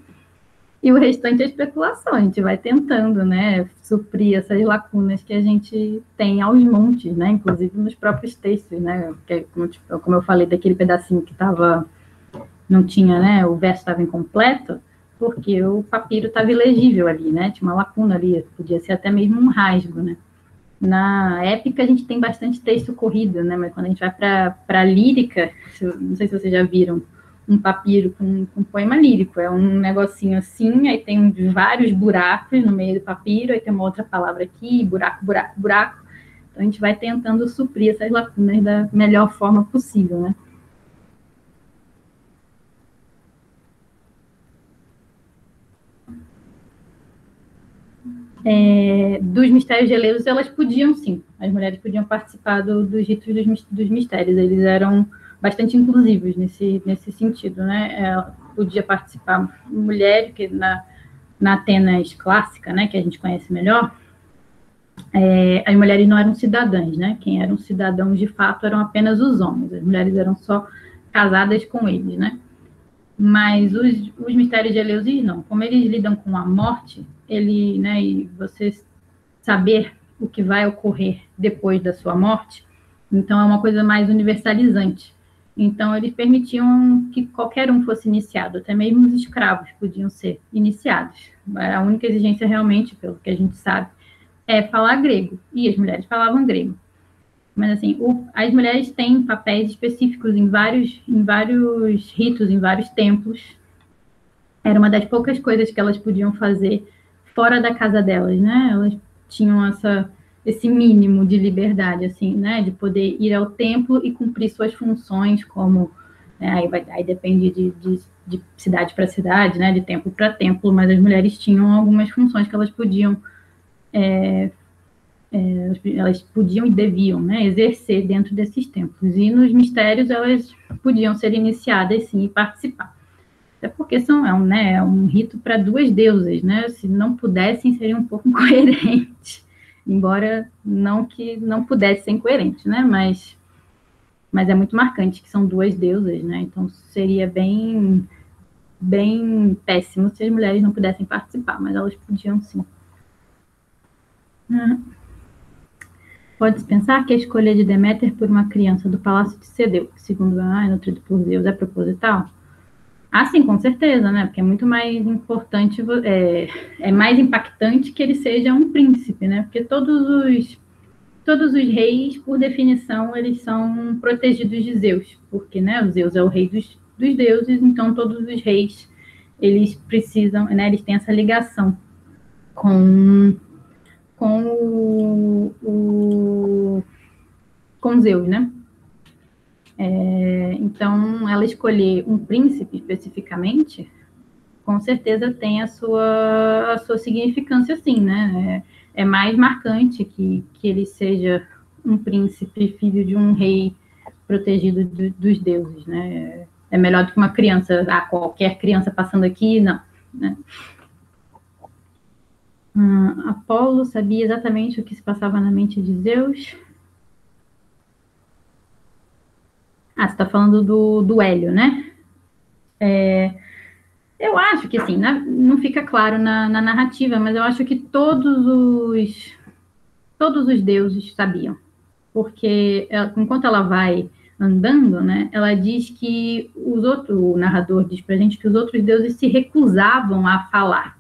E o restante é especulação, a gente vai tentando, né, suprir essas lacunas que a gente tem aos montes, né, inclusive nos próprios textos, né, porque, como eu falei daquele pedacinho que não tinha, né, o verso estava incompleto, porque o papiro estava ilegível ali, né, tinha uma lacuna ali, podia ser até mesmo um rasgo, né. Na épica a gente tem bastante texto corrido, né, mas quando a gente vai para a lírica, não sei se vocês já viram, um papiro com poema lírico. É um negocinho assim, aí tem vários buracos no meio do papiro, aí tem uma outra palavra aqui, buraco, buraco, buraco. Então a gente vai tentando suprir essas lacunas da melhor forma possível, né? Dos mistérios de Eleusis, elas podiam sim, as mulheres podiam participar dos ritos dos mistérios, eles eram bastante inclusivos nesse sentido, né? Podia participar mulher, que na Atenas clássica, né, que a gente conhece melhor, as mulheres não eram cidadãs, né? Quem eram cidadãos de fato eram apenas os homens, as mulheres eram só casadas com eles, né? Mas os mistérios de Eleusis não, como eles lidam com a morte, né, e você saber o que vai ocorrer depois da sua morte, então é uma coisa mais universalizante. Então eles permitiam que qualquer um fosse iniciado, até mesmo os escravos podiam ser iniciados. A única exigência realmente, pelo que a gente sabe, é falar grego, e as mulheres falavam grego. Mas, assim, as mulheres têm papéis específicos em vários ritos, em vários templos. Era uma das poucas coisas que elas podiam fazer fora da casa delas, né? Elas tinham esse mínimo de liberdade, assim, né? De poder ir ao templo e cumprir suas funções como... Né? Aí depende de cidade para cidade, né? De templo para templo, mas as mulheres tinham algumas funções que elas podiam elas podiam e deviam, né, exercer dentro desses templos. E nos mistérios elas podiam ser iniciadas, sim, e participar. Até porque é um rito para duas deusas, né? Se não pudessem, seria um pouco incoerente. Embora não que não pudesse ser incoerente, né? Mas é muito marcante que são duas deusas, né? Então seria bem péssimo se as mulheres não pudessem participar, mas elas podiam sim. Pode-se pensar que a escolha de Deméter por uma criança do palácio de Cedeu, que segundo é nutrido por Zeus, é proposital? Ah, sim, com certeza, né? Porque é muito mais importante, é mais impactante que ele seja um príncipe, né? Porque todos os reis, por definição, eles são protegidos de Zeus, porque, né, o Zeus é o rei dos deuses, então todos os reis, eles precisam, né, eles têm essa ligação com Zeus, né? Então, ela escolher um príncipe especificamente, com certeza tem a sua significância, sim, né? É mais marcante que ele seja um príncipe, filho de um rei protegido dos deuses, né? É melhor do que uma criança, qualquer criança passando aqui, não, né? Apolo sabia exatamente o que se passava na mente de Zeus. Você está falando do Hélio, né? Eu acho que, assim, não fica claro na narrativa, mas eu acho que todos os deuses sabiam. Porque, enquanto ela vai andando, né, ela diz que o narrador diz pra gente que os outros deuses se recusavam a falar.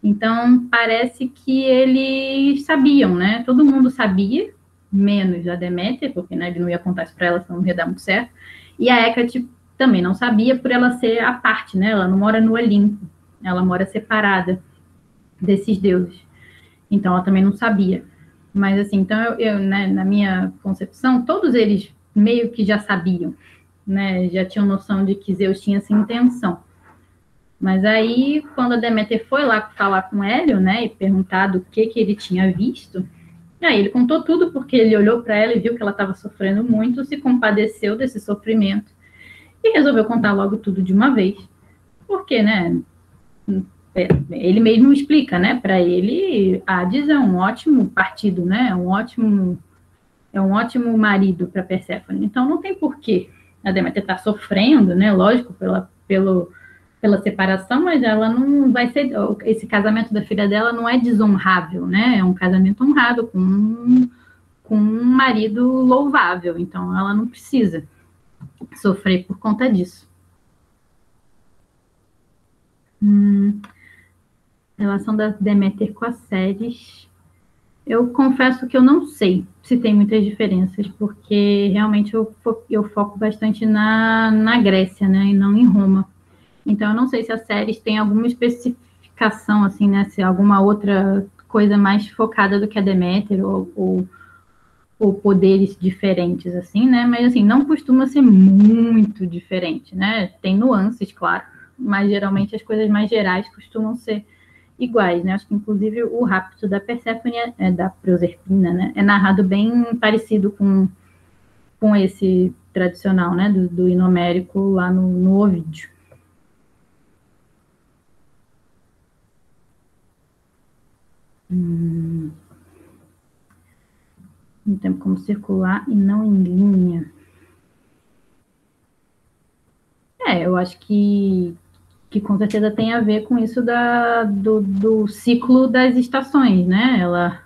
Então, parece que eles sabiam, né? Todo mundo sabia, menos a Deméter, porque, né, ele não ia contar isso para ela, senão não ia dar muito certo. E a Hécate também não sabia, por ela ser a parte, né? Ela não mora no Olimpo, ela mora separada desses deuses. Então, ela também não sabia. Mas, assim, então, né, na minha concepção, todos eles meio que já sabiam, né? Já tinham noção de que Zeus tinha essa intenção. Mas aí, quando a Deméter foi lá falar com Hélio, né, e perguntado o que ele tinha visto, aí ele contou tudo, porque ele olhou para ela e viu que ela estava sofrendo muito, se compadeceu desse sofrimento e resolveu contar logo tudo de uma vez. Porque, né, ele mesmo explica, né, para ele, Hades é um ótimo partido, né, é um ótimo marido para Perséfone. Então, não tem porquê a Deméter estar sofrendo, né, lógico, pelo pela separação, mas ela não vai ser, esse casamento da filha dela não é desonrável, né? É um casamento honrado com um marido louvável, então ela não precisa sofrer por conta disso. Relação da Deméter com as séries, eu confesso que eu não sei se tem muitas diferenças, porque realmente eu foco bastante na Grécia, né, e não em Roma. Então, eu não sei se as séries têm alguma especificação, assim, né, se alguma outra coisa mais focada do que a Deméter, ou poderes diferentes, assim, né, mas, assim, não costuma ser muito diferente, né, tem nuances, claro, mas, geralmente, as coisas mais gerais costumam ser iguais, né? Acho que, inclusive, o rapto da Perséfone, da Proserpina, né? É narrado bem parecido com esse tradicional, né? Do Inomérico lá no Ovídio. Um tempo como circular e não em linha. Eu acho que com certeza tem a ver com isso do ciclo das estações, né? Ela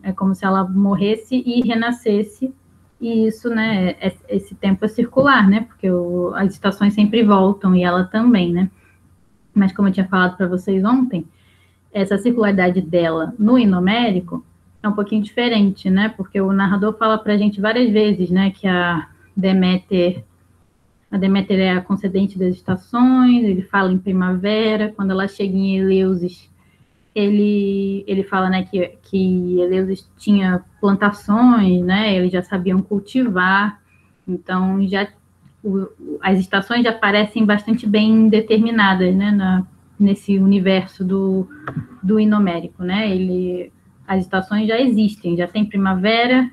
é como se ela morresse e renascesse, e isso, né, esse tempo é circular, né? Porque as estações sempre voltam e ela também, né? Mas como eu tinha falado para vocês ontem, essa circularidade dela no inomérico é um pouquinho diferente, né? Porque o narrador fala para a gente várias vezes, né, que a Deméter é a concedente das estações, ele fala em primavera, quando ela chega em Eleusis, ele fala, né, que Eleusis tinha plantações, né, eles já sabiam cultivar, então as estações já parecem bastante bem determinadas, né, nesse universo do inomérico, né, as estações já existem, já tem primavera,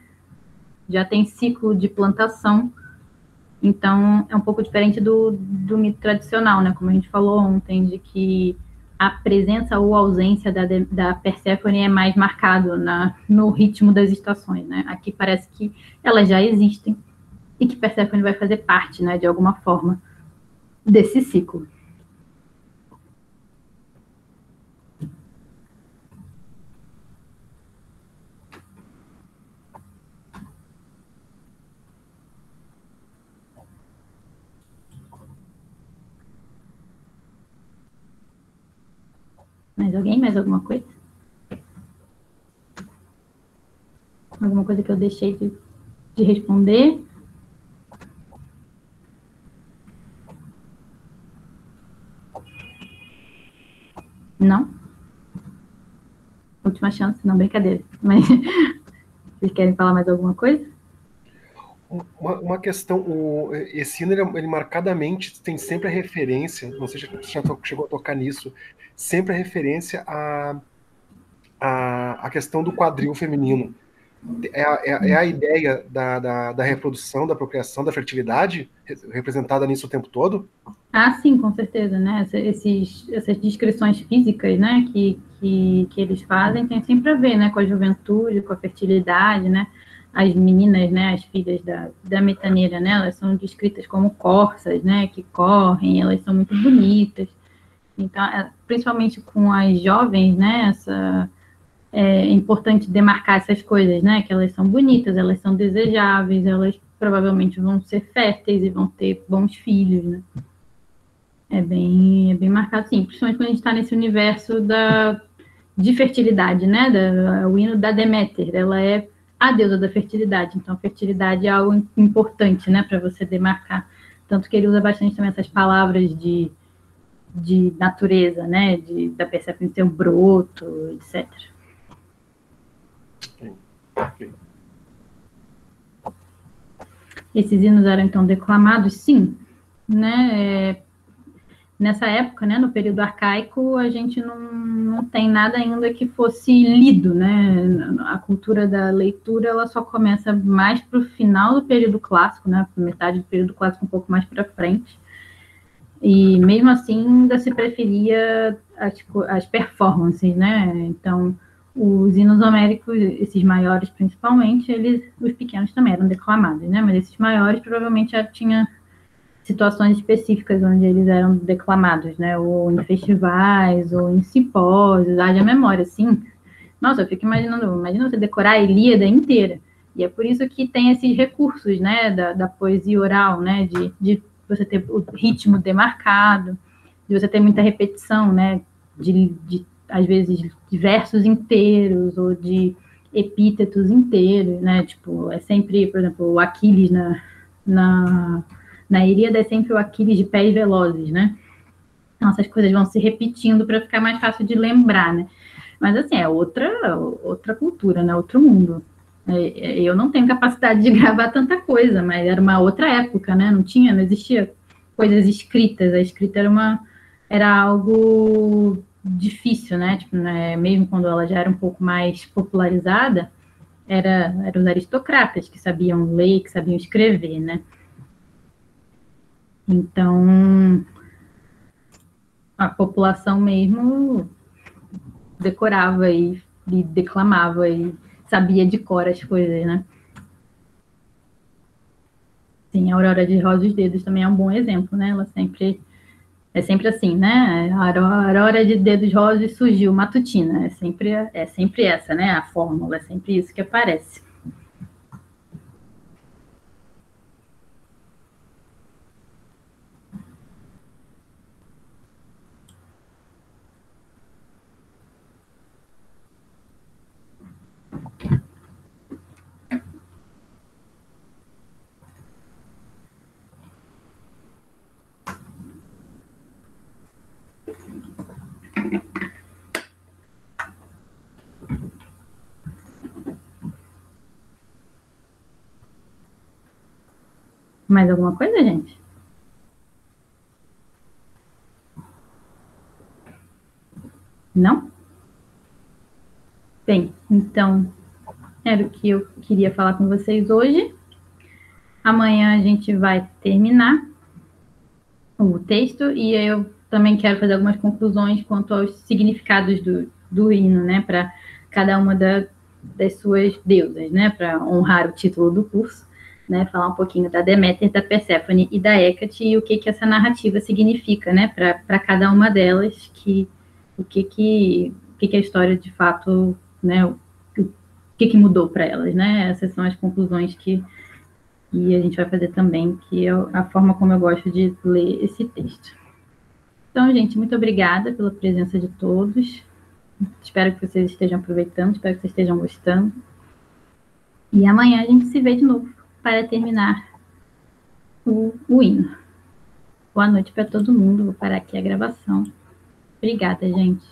já tem ciclo de plantação, então é um pouco diferente do mito tradicional, né, como a gente falou ontem, de que a presença ou ausência da Perséfone é mais marcado no ritmo das estações, né? Aqui parece que elas já existem e que Perséfone vai fazer parte, né, de alguma forma, desse ciclo. Mais alguém? Mais alguma coisa? Alguma coisa que eu deixei de responder? Não? Última chance, não, brincadeira. Mas vocês querem falar mais alguma coisa? Uma questão, esse hino, ele marcadamente tem sempre a referência, não sei se você já chegou a tocar nisso, sempre a referência à questão do quadril feminino. É a ideia da reprodução, da procriação, da fertilidade representada nisso o tempo todo? Ah, sim, com certeza, né? Essas descrições físicas, né, que eles fazem tem sempre a ver, né, com a juventude, com a fertilidade, né? As meninas, né, as filhas da metaneira, né, elas são descritas como corças, né, que correm, elas são muito bonitas. Então, principalmente com as jovens, né, é importante demarcar essas coisas, né, que elas são bonitas, elas são desejáveis, elas provavelmente vão ser férteis e vão ter bons filhos, né. É bem marcado, sim, principalmente quando a gente está nesse universo de fertilidade, né? O hino da Deméter, ela é a deusa da fertilidade, então a fertilidade é algo importante, né, para você demarcar. Tanto que ele usa bastante também essas palavras de natureza, né, da Perséfone ser um broto, etc. Okay. Esses hinos eram então declamados, sim, né? Nessa época, né, no período arcaico, a gente não tem nada ainda que fosse lido, né? A cultura da leitura, ela só começa mais para o final do período clássico, né? Metade do período clássico, um pouco mais para frente. E mesmo assim, ainda se preferia as performances, né? Então, os hinos homéricos, esses maiores principalmente, os pequenos também eram declamados, né? Mas esses maiores provavelmente já tinha situações específicas onde eles eram declamados, né? Ou em festivais, ou em simpósios, haja memória, assim. Nossa, eu fico imaginando, imagina você decorar a Ilíada inteira. E é por isso que tem esses recursos, né, da poesia oral, né, de você ter o ritmo demarcado, de você ter muita repetição, né, às vezes, de versos inteiros, ou de epítetos inteiros, né, tipo, é sempre, por exemplo, o Aquiles na Ilíada é sempre o Aquiles de pés velozes, né? Então, essas coisas vão se repetindo para ficar mais fácil de lembrar, né? Mas, assim, é outra cultura, né? Outro mundo. Eu não tenho capacidade de gravar tanta coisa, mas era uma outra época, né? Não existia coisas escritas. A escrita era algo difícil, né? Tipo, né? Mesmo quando ela já era um pouco mais popularizada, eram os aristocratas que sabiam ler, que sabiam escrever, né? Então, a população mesmo decorava e declamava e sabia de cor as coisas, né? Sim, a Aurora de Rosa dos Dedos também é um bom exemplo, né? É sempre assim, né? A Aurora de Dedos Rosas surgiu matutina, é sempre essa, né? A fórmula, é sempre isso que aparece. Mais alguma coisa, gente? Não? Bem, então, era o que eu queria falar com vocês hoje. Amanhã a gente vai terminar o texto e eu também quero fazer algumas conclusões quanto aos significados do hino, né, para cada uma das suas deusas, né, para honrar o título do curso, né, falar um pouquinho da Deméter, da Perséfone e da Hécate e o que essa narrativa significa, né, para cada uma delas, o que a história de fato, né, o que mudou para elas, né, essas são as conclusões que e a gente vai fazer também, que é a forma como eu gosto de ler esse texto. Então, gente, muito obrigada pela presença de todos. Espero que vocês estejam aproveitando, espero que vocês estejam gostando. E amanhã a gente se vê de novo para terminar o hino. Boa noite para todo mundo. Vou parar aqui a gravação. Obrigada, gente.